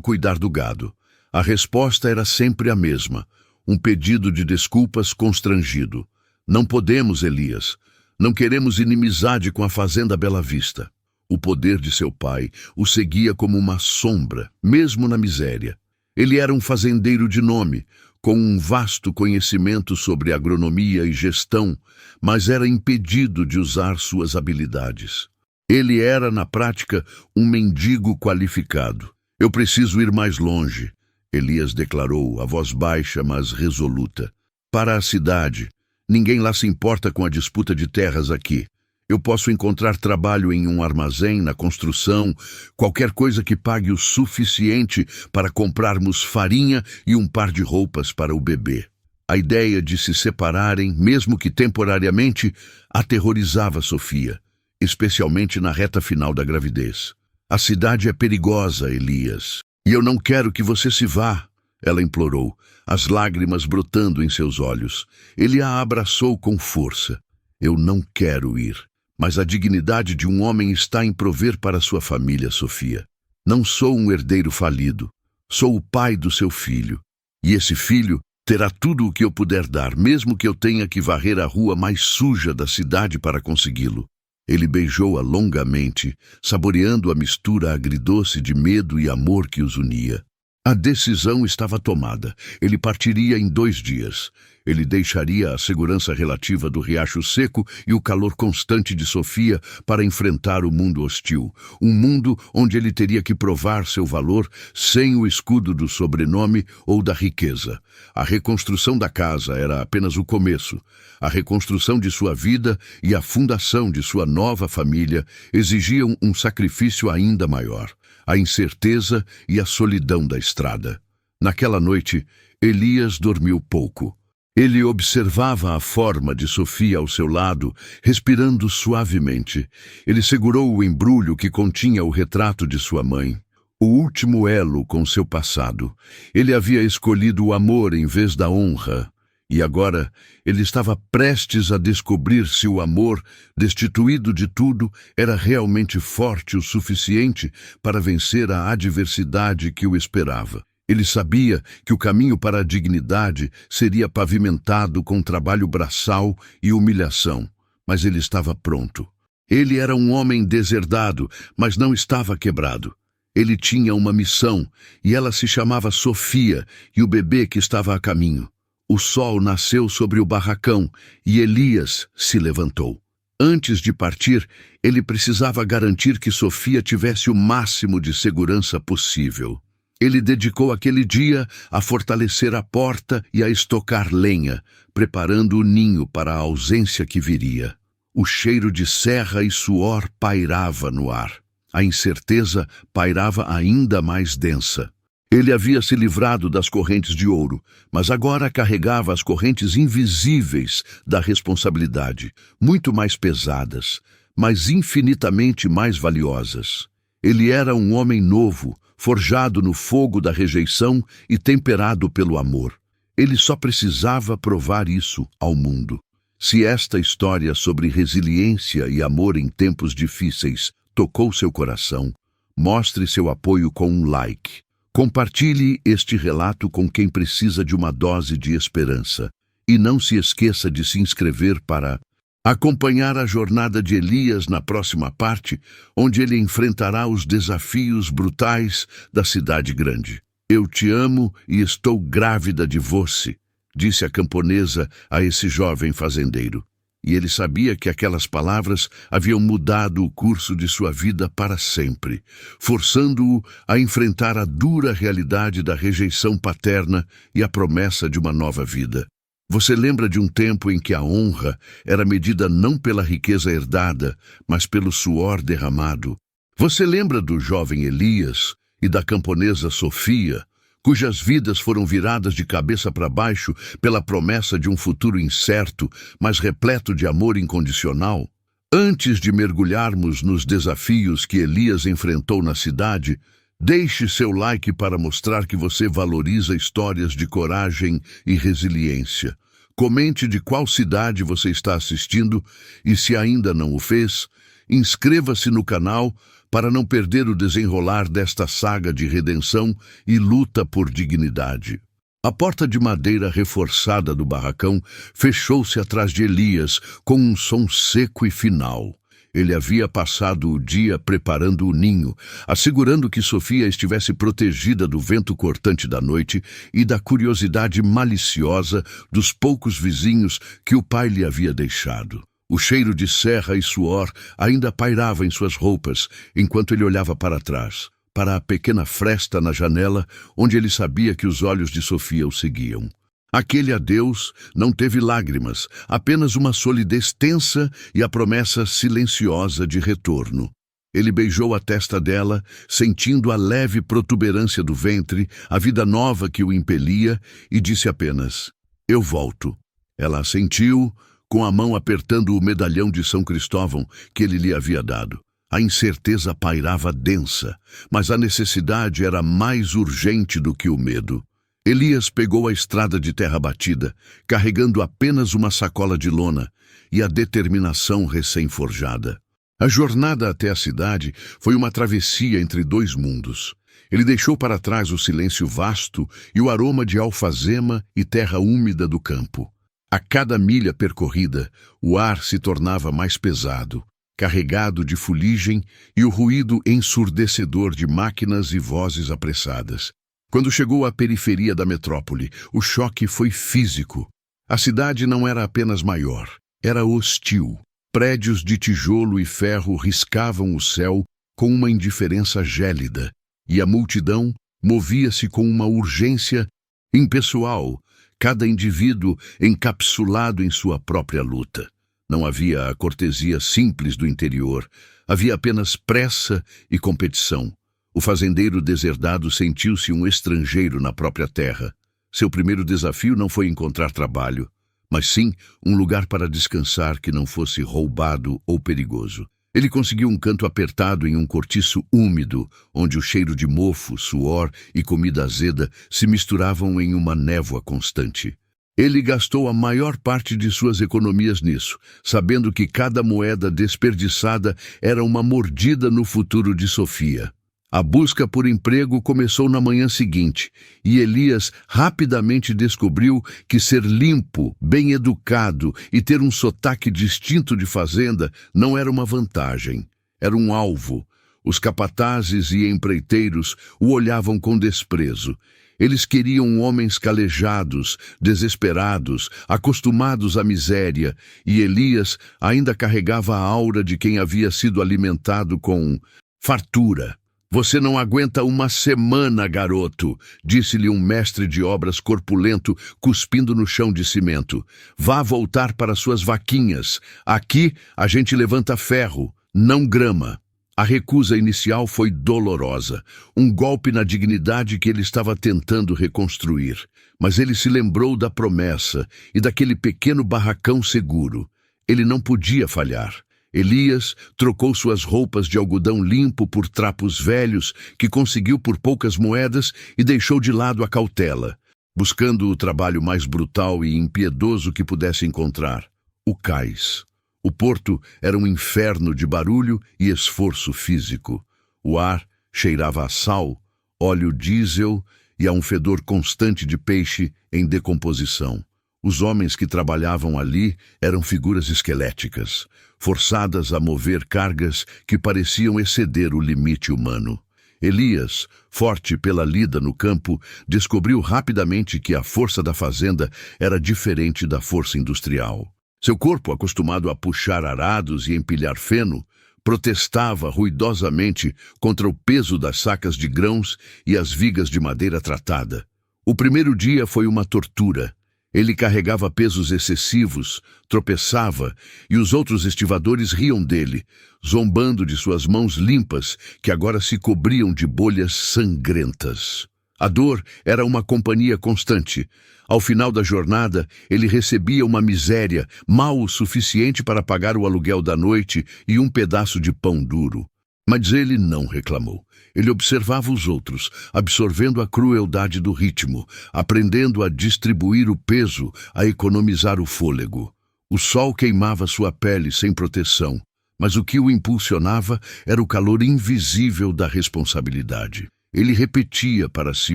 cuidar do gado. A resposta era sempre a mesma, um pedido de desculpas constrangido. Não podemos, Elias. Não queremos inimizade com a fazenda Bela Vista. O poder de seu pai o seguia como uma sombra, mesmo na miséria. Ele era um fazendeiro de nome, com um vasto conhecimento sobre agronomia e gestão, mas era impedido de usar suas habilidades. Ele era, na prática, um mendigo qualificado. Eu preciso ir mais longe, Elias declarou, a voz baixa, mas resoluta. Para a cidade. Ninguém lá se importa com a disputa de terras aqui. Eu posso encontrar trabalho em um armazém, na construção, qualquer coisa que pague o suficiente para comprarmos farinha e um par de roupas para o bebê. A ideia de se separarem, mesmo que temporariamente, aterrorizava Sofia, especialmente na reta final da gravidez. A cidade é perigosa, Elias, e eu não quero que você se vá, ela implorou, as lágrimas brotando em seus olhos. Ele a abraçou com força. Eu não quero ir. Mas a dignidade de um homem está em prover para sua família, Sofia. Não sou um herdeiro falido. Sou o pai do seu filho. E esse filho terá tudo o que eu puder dar, mesmo que eu tenha que varrer a rua mais suja da cidade para consegui-lo. Ele beijou-a longamente, saboreando a mistura agridoce de medo e amor que os unia. A decisão estava tomada. Ele partiria em 2 dias. Ele deixaria a segurança relativa do riacho seco e o calor constante de Sofia para enfrentar o mundo hostil. Um mundo onde ele teria que provar seu valor sem o escudo do sobrenome ou da riqueza. A reconstrução da casa era apenas o começo. A reconstrução de sua vida e a fundação de sua nova família exigiam um sacrifício ainda maior. A incerteza e a solidão da estrada. Naquela noite, Elias dormiu pouco. Ele observava a forma de Sofia ao seu lado, respirando suavemente. Ele segurou o embrulho que continha o retrato de sua mãe, o último elo com seu passado. Ele havia escolhido o amor em vez da honra. E agora ele estava prestes a descobrir se o amor, destituído de tudo, era realmente forte o suficiente para vencer a adversidade que o esperava. Ele sabia que o caminho para a dignidade seria pavimentado com trabalho braçal e humilhação, mas ele estava pronto. Ele era um homem deserdado, mas não estava quebrado. Ele tinha uma missão, e ela se chamava Sofia e o bebê que estava a caminho. O sol nasceu sobre o barracão e Elias se levantou. Antes de partir, ele precisava garantir que Sofia tivesse o máximo de segurança possível. Ele dedicou aquele dia a fortalecer a porta e a estocar lenha, preparando o ninho para a ausência que viria. O cheiro de serra e suor pairava no ar. A incerteza pairava ainda mais densa. Ele havia se livrado das correntes de ouro, mas agora carregava as correntes invisíveis da responsabilidade, muito mais pesadas, mas infinitamente mais valiosas. Ele era um homem novo, forjado no fogo da rejeição e temperado pelo amor. Ele só precisava provar isso ao mundo. Se esta história sobre resiliência e amor em tempos difíceis tocou seu coração, mostre seu apoio com um like. Compartilhe este relato com quem precisa de uma dose de esperança. E não se esqueça de se inscrever para acompanhar a jornada de Elias na próxima parte, onde ele enfrentará os desafios brutais da cidade grande. Eu te amo e estou grávida de você, disse a camponesa a esse jovem fazendeiro. E ele sabia que aquelas palavras haviam mudado o curso de sua vida para sempre, forçando-o a enfrentar a dura realidade da rejeição paterna e a promessa de uma nova vida. Você lembra de um tempo em que a honra era medida não pela riqueza herdada, mas pelo suor derramado? Você lembra do jovem Elias e da camponesa Sofia, cujas vidas foram viradas de cabeça para baixo pela promessa de um futuro incerto, mas repleto de amor incondicional? Antes de mergulharmos nos desafios que Elias enfrentou na cidade, deixe seu like para mostrar que você valoriza histórias de coragem e resiliência. Comente de qual cidade você está assistindo e, se ainda não o fez, inscreva-se no canal para não perder o desenrolar desta saga de redenção e luta por dignidade. A porta de madeira reforçada do barracão fechou-se atrás de Elias com um som seco e final. Ele havia passado o dia preparando o ninho, assegurando que Sofia estivesse protegida do vento cortante da noite e da curiosidade maliciosa dos poucos vizinhos que o pai lhe havia deixado. O cheiro de serra e suor ainda pairava em suas roupas enquanto ele olhava para trás, para a pequena fresta na janela onde ele sabia que os olhos de Sofia o seguiam. Aquele adeus não teve lágrimas, apenas uma solidez tensa e a promessa silenciosa de retorno. Ele beijou a testa dela, sentindo a leve protuberância do ventre, a vida nova que o impelia, e disse apenas: "Eu volto." Ela assentiu, com a mão apertando o medalhão de São Cristóvão que ele lhe havia dado. A incerteza pairava densa, mas a necessidade era mais urgente do que o medo. Elias pegou a estrada de terra batida, carregando apenas uma sacola de lona e a determinação recém-forjada. A jornada até a cidade foi uma travessia entre dois mundos. Ele deixou para trás o silêncio vasto e o aroma de alfazema e terra úmida do campo. A cada milha percorrida, o ar se tornava mais pesado, carregado de fuligem e o ruído ensurdecedor de máquinas e vozes apressadas. Quando chegou à periferia da metrópole, o choque foi físico. A cidade não era apenas maior, era hostil. Prédios de tijolo e ferro riscavam o céu com uma indiferença gélida, e a multidão movia-se com uma urgência impessoal, cada indivíduo encapsulado em sua própria luta. Não havia a cortesia simples do interior, havia apenas pressa e competição. O fazendeiro deserdado sentiu-se um estrangeiro na própria terra. Seu primeiro desafio não foi encontrar trabalho, mas sim um lugar para descansar que não fosse roubado ou perigoso. Ele conseguiu um canto apertado em um cortiço úmido, onde o cheiro de mofo, suor e comida azeda se misturavam em uma névoa constante. Ele gastou a maior parte de suas economias nisso, sabendo que cada moeda desperdiçada era uma mordida no futuro de Sofia. A busca por emprego começou na manhã seguinte, e Elias rapidamente descobriu que ser limpo, bem educado e ter um sotaque distinto de fazenda não era uma vantagem, era um alvo. Os capatazes e empreiteiros o olhavam com desprezo. Eles queriam homens calejados, desesperados, acostumados à miséria, e Elias ainda carregava a aura de quem havia sido alimentado com fartura. "Você não aguenta uma semana, garoto", disse-lhe um mestre de obras corpulento, cuspindo no chão de cimento. "Vá voltar para suas vaquinhas. Aqui a gente levanta ferro, não grama." A recusa inicial foi dolorosa, um golpe na dignidade que ele estava tentando reconstruir. Mas ele se lembrou da promessa e daquele pequeno barracão seguro. Ele não podia falhar. Elias trocou suas roupas de algodão limpo por trapos velhos que conseguiu por poucas moedas e deixou de lado a cautela, buscando o trabalho mais brutal e impiedoso que pudesse encontrar: o cais. O porto era um inferno de barulho e esforço físico. O ar cheirava a sal, óleo diesel e a um fedor constante de peixe em decomposição. Os homens que trabalhavam ali eram figuras esqueléticas, forçadas a mover cargas que pareciam exceder o limite humano. Elias, forte pela lida no campo, descobriu rapidamente que a força da fazenda era diferente da força industrial. Seu corpo, acostumado a puxar arados e empilhar feno, protestava ruidosamente contra o peso das sacas de grãos e as vigas de madeira tratada. O primeiro dia foi uma tortura. Ele carregava pesos excessivos, tropeçava, e os outros estivadores riam dele, zombando de suas mãos limpas, que agora se cobriam de bolhas sangrentas. A dor era uma companhia constante. Ao final da jornada, ele recebia uma miséria, mal o suficiente para pagar o aluguel da noite e um pedaço de pão duro. Mas ele não reclamou. Ele observava os outros, absorvendo a crueldade do ritmo, aprendendo a distribuir o peso, a economizar o fôlego. O sol queimava sua pele sem proteção, mas o que o impulsionava era o calor invisível da responsabilidade. Ele repetia para si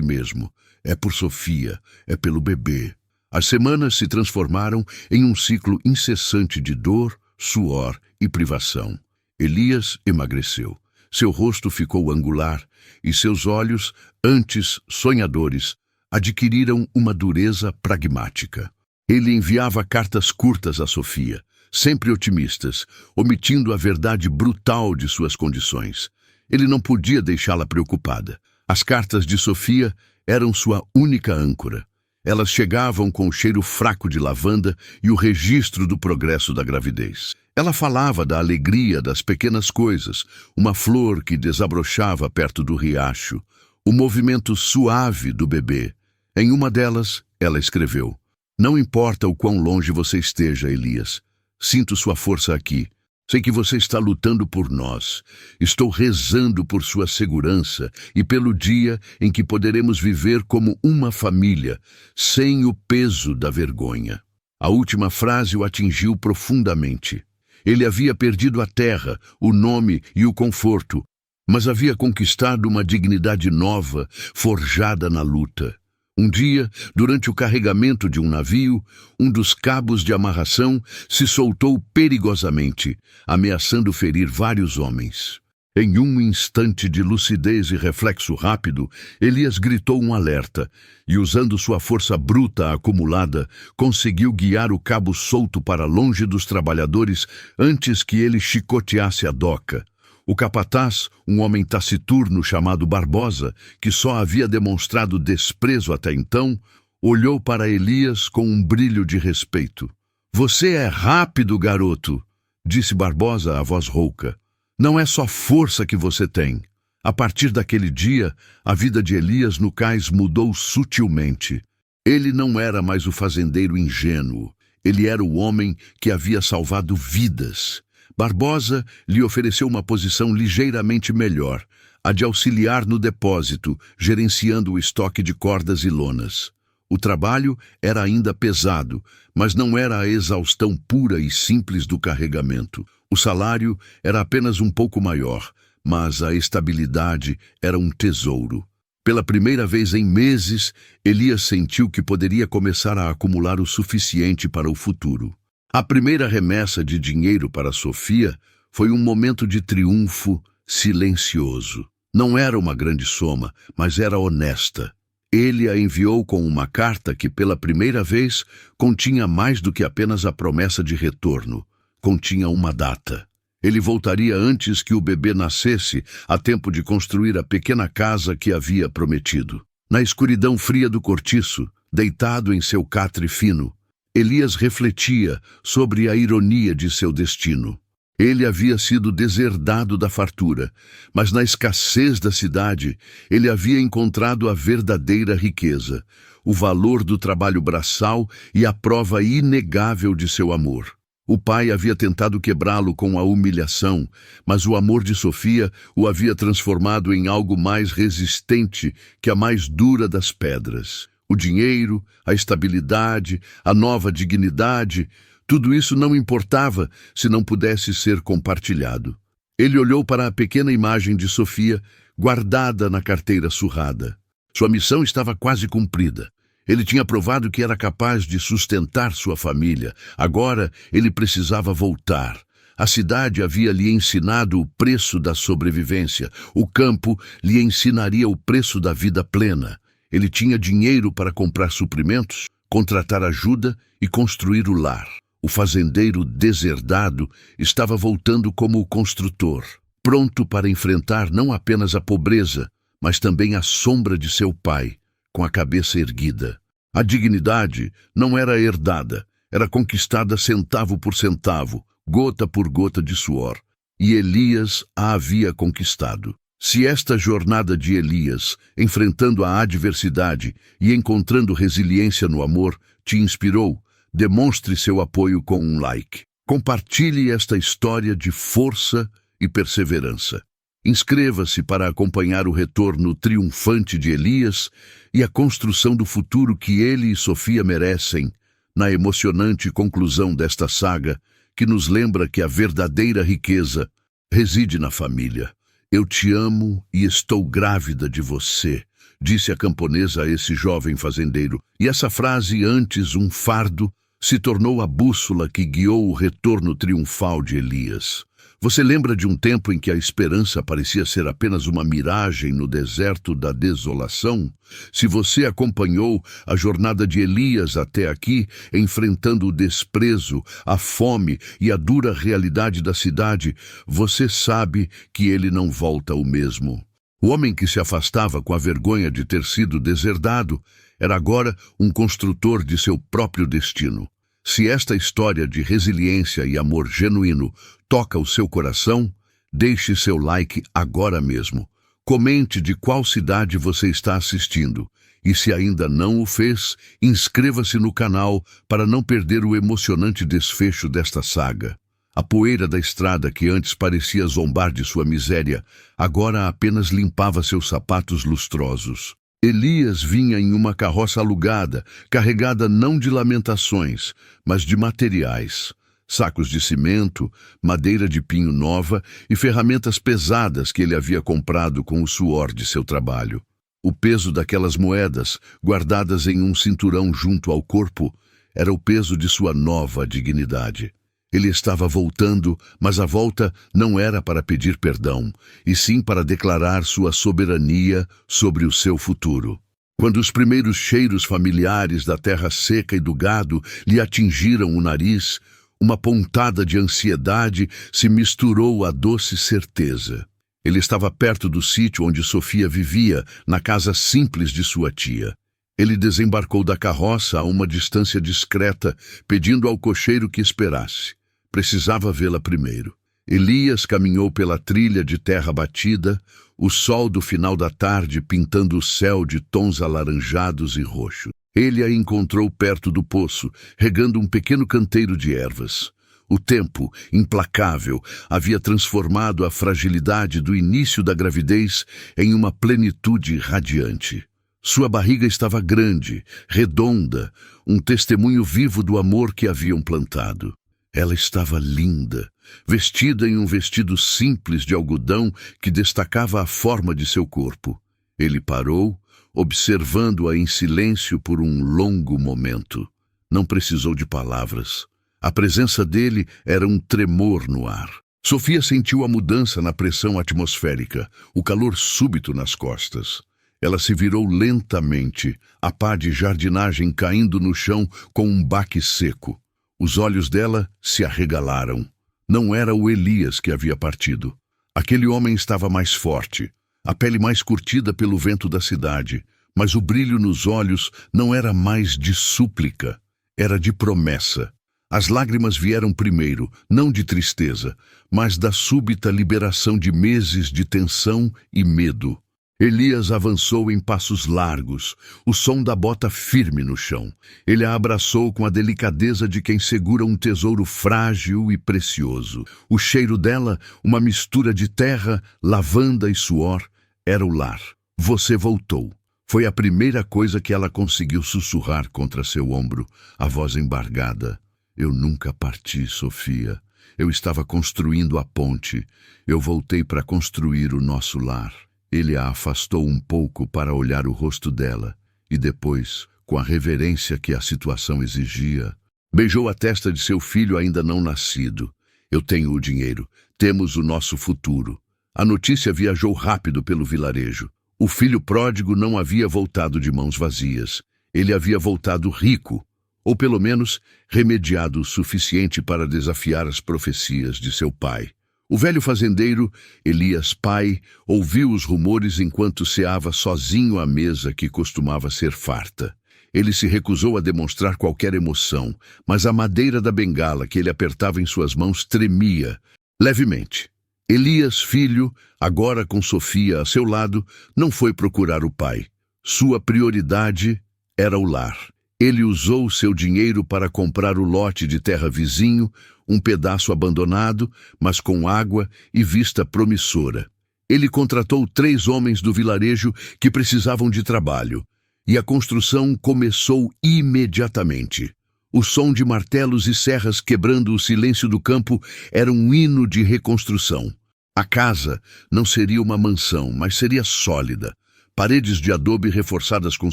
mesmo: é por Sofia, é pelo bebê. As semanas se transformaram em um ciclo incessante de dor, suor e privação. Elias emagreceu. Seu rosto ficou angular e seus olhos, antes sonhadores, adquiriram uma dureza pragmática. Ele enviava cartas curtas a Sofia, sempre otimistas, omitindo a verdade brutal de suas condições. Ele não podia deixá-la preocupada. As cartas de Sofia eram sua única âncora. Elas chegavam com o cheiro fraco de lavanda e o registro do progresso da gravidez. Ela falava da alegria das pequenas coisas, uma flor que desabrochava perto do riacho, o movimento suave do bebê. Em uma delas, ela escreveu: não importa o quão longe você esteja, Elias. Sinto sua força aqui. Sei que você está lutando por nós. Estou rezando por sua segurança e pelo dia em que poderemos viver como uma família, sem o peso da vergonha. A última frase o atingiu profundamente. Ele havia perdido a terra, o nome e o conforto, mas havia conquistado uma dignidade nova, forjada na luta. Um dia, durante o carregamento de um navio, um dos cabos de amarração se soltou perigosamente, ameaçando ferir vários homens. Em um instante de lucidez e reflexo rápido, Elias gritou um alerta e, usando sua força bruta acumulada, conseguiu guiar o cabo solto para longe dos trabalhadores antes que ele chicoteasse a doca. O capataz, um homem taciturno chamado Barbosa, que só havia demonstrado desprezo até então, olhou para Elias com um brilho de respeito. "Você é rápido, garoto", disse Barbosa, a voz rouca. "Não é só força que você tem." A partir daquele dia, a vida de Elias no cais mudou sutilmente. Ele não era mais o fazendeiro ingênuo. Ele era o homem que havia salvado vidas. Barbosa lhe ofereceu uma posição ligeiramente melhor, a de auxiliar no depósito, gerenciando o estoque de cordas e lonas. O trabalho era ainda pesado, mas não era a exaustão pura e simples do carregamento. O salário era apenas um pouco maior, mas a estabilidade era um tesouro. Pela primeira vez em meses, Elias sentiu que poderia começar a acumular o suficiente para o futuro. A primeira remessa de dinheiro para Sofia foi um momento de triunfo silencioso. Não era uma grande soma, mas era honesta. Ele a enviou com uma carta que, pela primeira vez, continha mais do que apenas a promessa de retorno. Continha uma data. Ele voltaria antes que o bebê nascesse, a tempo de construir a pequena casa que havia prometido. Na escuridão fria do cortiço, deitado em seu catre fino, Elias refletia sobre a ironia de seu destino. Ele havia sido deserdado da fartura, mas na escassez da cidade, ele havia encontrado a verdadeira riqueza, o valor do trabalho braçal e a prova inegável de seu amor. O pai havia tentado quebrá-lo com a humilhação, mas o amor de Sofia o havia transformado em algo mais resistente que a mais dura das pedras. O dinheiro, a estabilidade, a nova dignidade, tudo isso não importava se não pudesse ser compartilhado. Ele olhou para a pequena imagem de Sofia, guardada na carteira surrada. Sua missão estava quase cumprida. Ele tinha provado que era capaz de sustentar sua família. Agora ele precisava voltar. A cidade havia lhe ensinado o preço da sobrevivência. O campo lhe ensinaria o preço da vida plena. Ele tinha dinheiro para comprar suprimentos, contratar ajuda e construir o lar. O fazendeiro deserdado estava voltando como o construtor, pronto para enfrentar não apenas a pobreza, mas também a sombra de seu pai, com a cabeça erguida. A dignidade não era herdada, era conquistada centavo por centavo, gota por gota de suor. E Elias a havia conquistado. Se esta jornada de Elias, enfrentando a adversidade e encontrando resiliência no amor, te inspirou, demonstre seu apoio com um like. Compartilhe esta história de força e perseverança. Inscreva-se para acompanhar o retorno triunfante de Elias e a construção do futuro que ele e Sofia merecem, na emocionante conclusão desta saga, que nos lembra que a verdadeira riqueza reside na família. Eu te amo e estou grávida de você, disse a camponesa a esse jovem fazendeiro. E essa frase, antes um fardo, se tornou a bússola que guiou o retorno triunfal de Elias. Você lembra de um tempo em que a esperança parecia ser apenas uma miragem no deserto da desolação? Se você acompanhou a jornada de Elias até aqui, enfrentando o desprezo, a fome e a dura realidade da cidade, você sabe que ele não volta o mesmo. O homem que se afastava com a vergonha de ter sido deserdado era agora um construtor de seu próprio destino. Se esta história de resiliência e amor genuíno toca o seu coração, deixe seu like agora mesmo. Comente de qual cidade você está assistindo. E se ainda não o fez, inscreva-se no canal para não perder o emocionante desfecho desta saga. A poeira da estrada que antes parecia zombar de sua miséria, agora apenas limpava seus sapatos lustrosos. Elias vinha em uma carroça alugada, carregada não de lamentações, mas de materiais. Sacos de cimento, madeira de pinho nova e ferramentas pesadas que ele havia comprado com o suor de seu trabalho. O peso daquelas moedas, guardadas em um cinturão junto ao corpo, era o peso de sua nova dignidade. Ele estava voltando, mas a volta não era para pedir perdão, e sim para declarar sua soberania sobre o seu futuro. Quando os primeiros cheiros familiares da terra seca e do gado lhe atingiram o nariz, uma pontada de ansiedade se misturou à doce certeza. Ele estava perto do sítio onde Sofia vivia, na casa simples de sua tia. Ele desembarcou da carroça a uma distância discreta, pedindo ao cocheiro que esperasse. Precisava vê-la primeiro. Elias caminhou pela trilha de terra batida, o sol do final da tarde pintando o céu de tons alaranjados e roxos. Ele a encontrou perto do poço, regando um pequeno canteiro de ervas. O tempo, implacável, havia transformado a fragilidade do início da gravidez em uma plenitude radiante. Sua barriga estava grande, redonda, um testemunho vivo do amor que haviam plantado. Ela estava linda, vestida em um vestido simples de algodão que destacava a forma de seu corpo. Ele parou, observando-a em silêncio por um longo momento. Não precisou de palavras. A presença dele era um tremor no ar. Sofia sentiu a mudança na pressão atmosférica, o calor súbito nas costas. Ela se virou lentamente, a pá de jardinagem caindo no chão com um baque seco. Os olhos dela se arregalaram. Não era o Elias que havia partido. Aquele homem estava mais forte, a pele mais curtida pelo vento da cidade, mas o brilho nos olhos não era mais de súplica, era de promessa. As lágrimas vieram primeiro, não de tristeza, mas da súbita liberação de meses de tensão e medo. Elias avançou em passos largos, o som da bota firme no chão. Ele a abraçou com a delicadeza de quem segura um tesouro frágil e precioso. O cheiro dela, uma mistura de terra, lavanda e suor, era o lar. Você voltou. Foi a primeira coisa que ela conseguiu sussurrar contra seu ombro, a voz embargada. Eu nunca parti, Sofia. Eu estava construindo a ponte. Eu voltei para construir o nosso lar. Ele a afastou um pouco para olhar o rosto dela e depois, com a reverência que a situação exigia, beijou a testa de seu filho ainda não nascido. Eu tenho o dinheiro. Temos o nosso futuro. A notícia viajou rápido pelo vilarejo. O filho pródigo não havia voltado de mãos vazias. Ele havia voltado rico, ou pelo menos remediado o suficiente para desafiar as profecias de seu pai. O velho fazendeiro, Elias pai, ouviu os rumores enquanto ceava sozinho à mesa que costumava ser farta. Ele se recusou a demonstrar qualquer emoção, mas a madeira da bengala que ele apertava em suas mãos tremia levemente. Elias, filho, agora com Sofia a seu lado, não foi procurar o pai. Sua prioridade era o lar. Ele usou seu dinheiro para comprar o lote de terra vizinho, um pedaço abandonado, mas com água e vista promissora. Ele contratou 3 homens do vilarejo que precisavam de trabalho, e a construção começou imediatamente. O som de martelos e serras quebrando o silêncio do campo era um hino de reconstrução. A casa não seria uma mansão, mas seria sólida. Paredes de adobe reforçadas com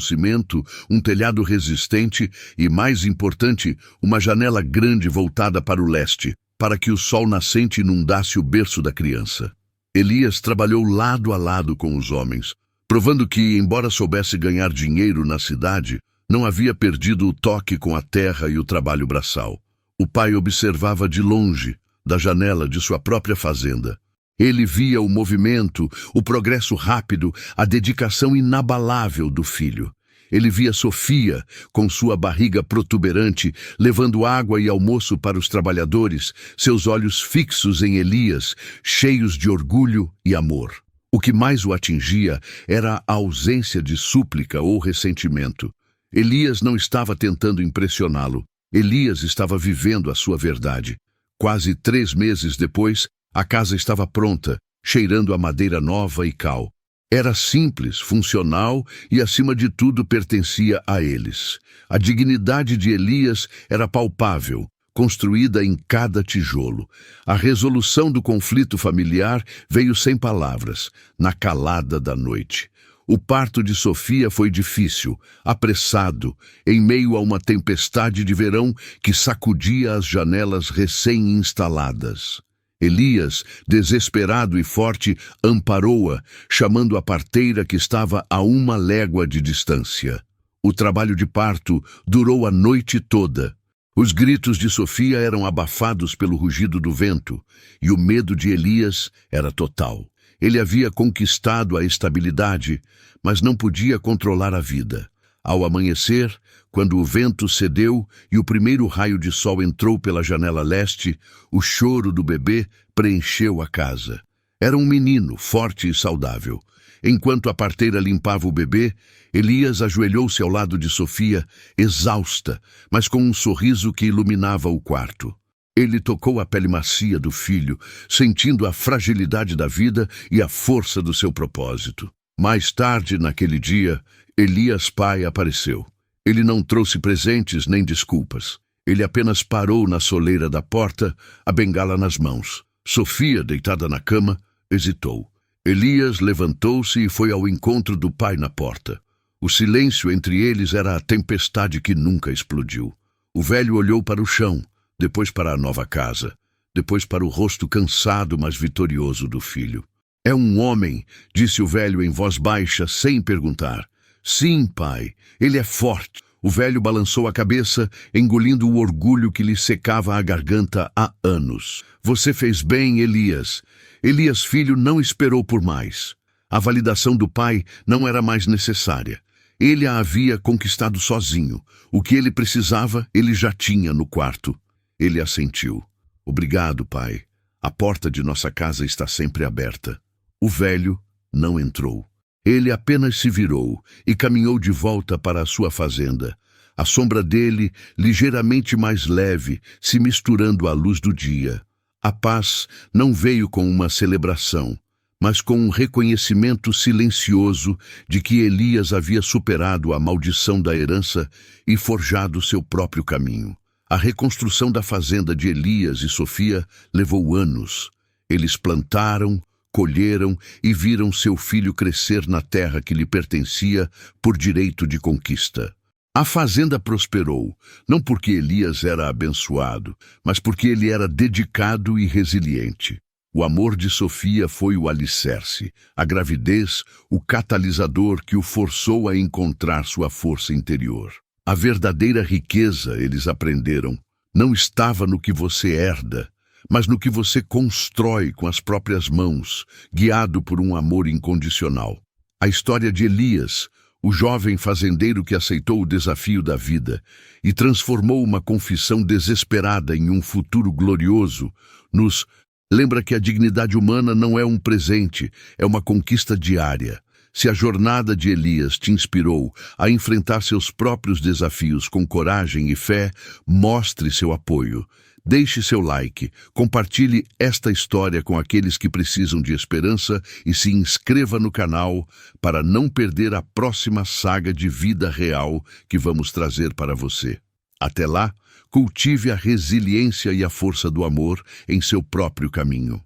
cimento, um telhado resistente e, mais importante, uma janela grande voltada para o leste, para que o sol nascente inundasse o berço da criança. Elias trabalhou lado a lado com os homens, provando que, embora soubesse ganhar dinheiro na cidade, não havia perdido o toque com a terra e o trabalho braçal. O pai observava de longe, da janela de sua própria fazenda. Ele via o movimento, o progresso rápido, a dedicação inabalável do filho. Ele via Sofia, com sua barriga protuberante, levando água e almoço para os trabalhadores, seus olhos fixos em Elias, cheios de orgulho e amor. O que mais o atingia era a ausência de súplica ou ressentimento. Elias não estava tentando impressioná-lo. Elias estava vivendo a sua verdade. Quase 3 meses depois, a casa estava pronta, cheirando a madeira nova e cal. Era simples, funcional e, acima de tudo, pertencia a eles. A dignidade de Elias era palpável, construída em cada tijolo. A resolução do conflito familiar veio sem palavras, na calada da noite. O parto de Sofia foi difícil, apressado, em meio a uma tempestade de verão que sacudia as janelas recém-instaladas. Elias, desesperado e forte, amparou-a, chamando a parteira que estava a 1 légua de distância. O trabalho de parto durou a noite toda. Os gritos de Sofia eram abafados pelo rugido do vento, e o medo de Elias era total. Ele havia conquistado a estabilidade, mas não podia controlar a vida. Ao amanhecer, quando o vento cedeu e o primeiro raio de sol entrou pela janela leste, o choro do bebê preencheu a casa. Era um menino, forte e saudável. Enquanto a parteira limpava o bebê, Elias ajoelhou-se ao lado de Sofia, exausta, mas com um sorriso que iluminava o quarto. Ele tocou a pele macia do filho, sentindo a fragilidade da vida e a força do seu propósito. Mais tarde, naquele dia, Elias pai apareceu. Ele não trouxe presentes nem desculpas. Ele apenas parou na soleira da porta, a bengala nas mãos. Sofia, deitada na cama, hesitou. Elias levantou-se e foi ao encontro do pai na porta. O silêncio entre eles era a tempestade que nunca explodiu. O velho olhou para o chão, depois para a nova casa, depois para o rosto cansado, mas vitorioso do filho. É um homem, disse o velho em voz baixa, sem perguntar. Sim, pai, ele é forte. O velho balançou a cabeça, engolindo o orgulho que lhe secava a garganta há anos. Você fez bem, Elias. Elias, filho, não esperou por mais. A validação do pai não era mais necessária. Ele a havia conquistado sozinho. O que ele precisava, ele já tinha no quarto. Ele assentiu. Obrigado, pai. A porta de nossa casa está sempre aberta. O velho não entrou. Ele apenas se virou e caminhou de volta para a sua fazenda. A sombra dele, ligeiramente mais leve, se misturando à luz do dia. A paz não veio com uma celebração, mas com um reconhecimento silencioso de que Elias havia superado a maldição da herança e forjado seu próprio caminho. A reconstrução da fazenda de Elias e Sofia levou anos. Eles plantaram, colheram e viram seu filho crescer na terra que lhe pertencia por direito de conquista. A fazenda prosperou, não porque Elias era abençoado, mas porque ele era dedicado e resiliente. O amor de Sofia foi o alicerce, a gravidez, o catalisador que o forçou a encontrar sua força interior. A verdadeira riqueza, eles aprenderam, não estava no que você herda, mas no que você constrói com as próprias mãos, guiado por um amor incondicional. A história de Elias, o jovem fazendeiro que aceitou o desafio da vida e transformou uma confissão desesperada em um futuro glorioso, nos lembra que a dignidade humana não é um presente, é uma conquista diária. Se a jornada de Elias te inspirou a enfrentar seus próprios desafios com coragem e fé, mostre seu apoio. Deixe seu like, compartilhe esta história com aqueles que precisam de esperança e se inscreva no canal para não perder a próxima saga de vida real que vamos trazer para você. Até lá, cultive a resiliência e a força do amor em seu próprio caminho.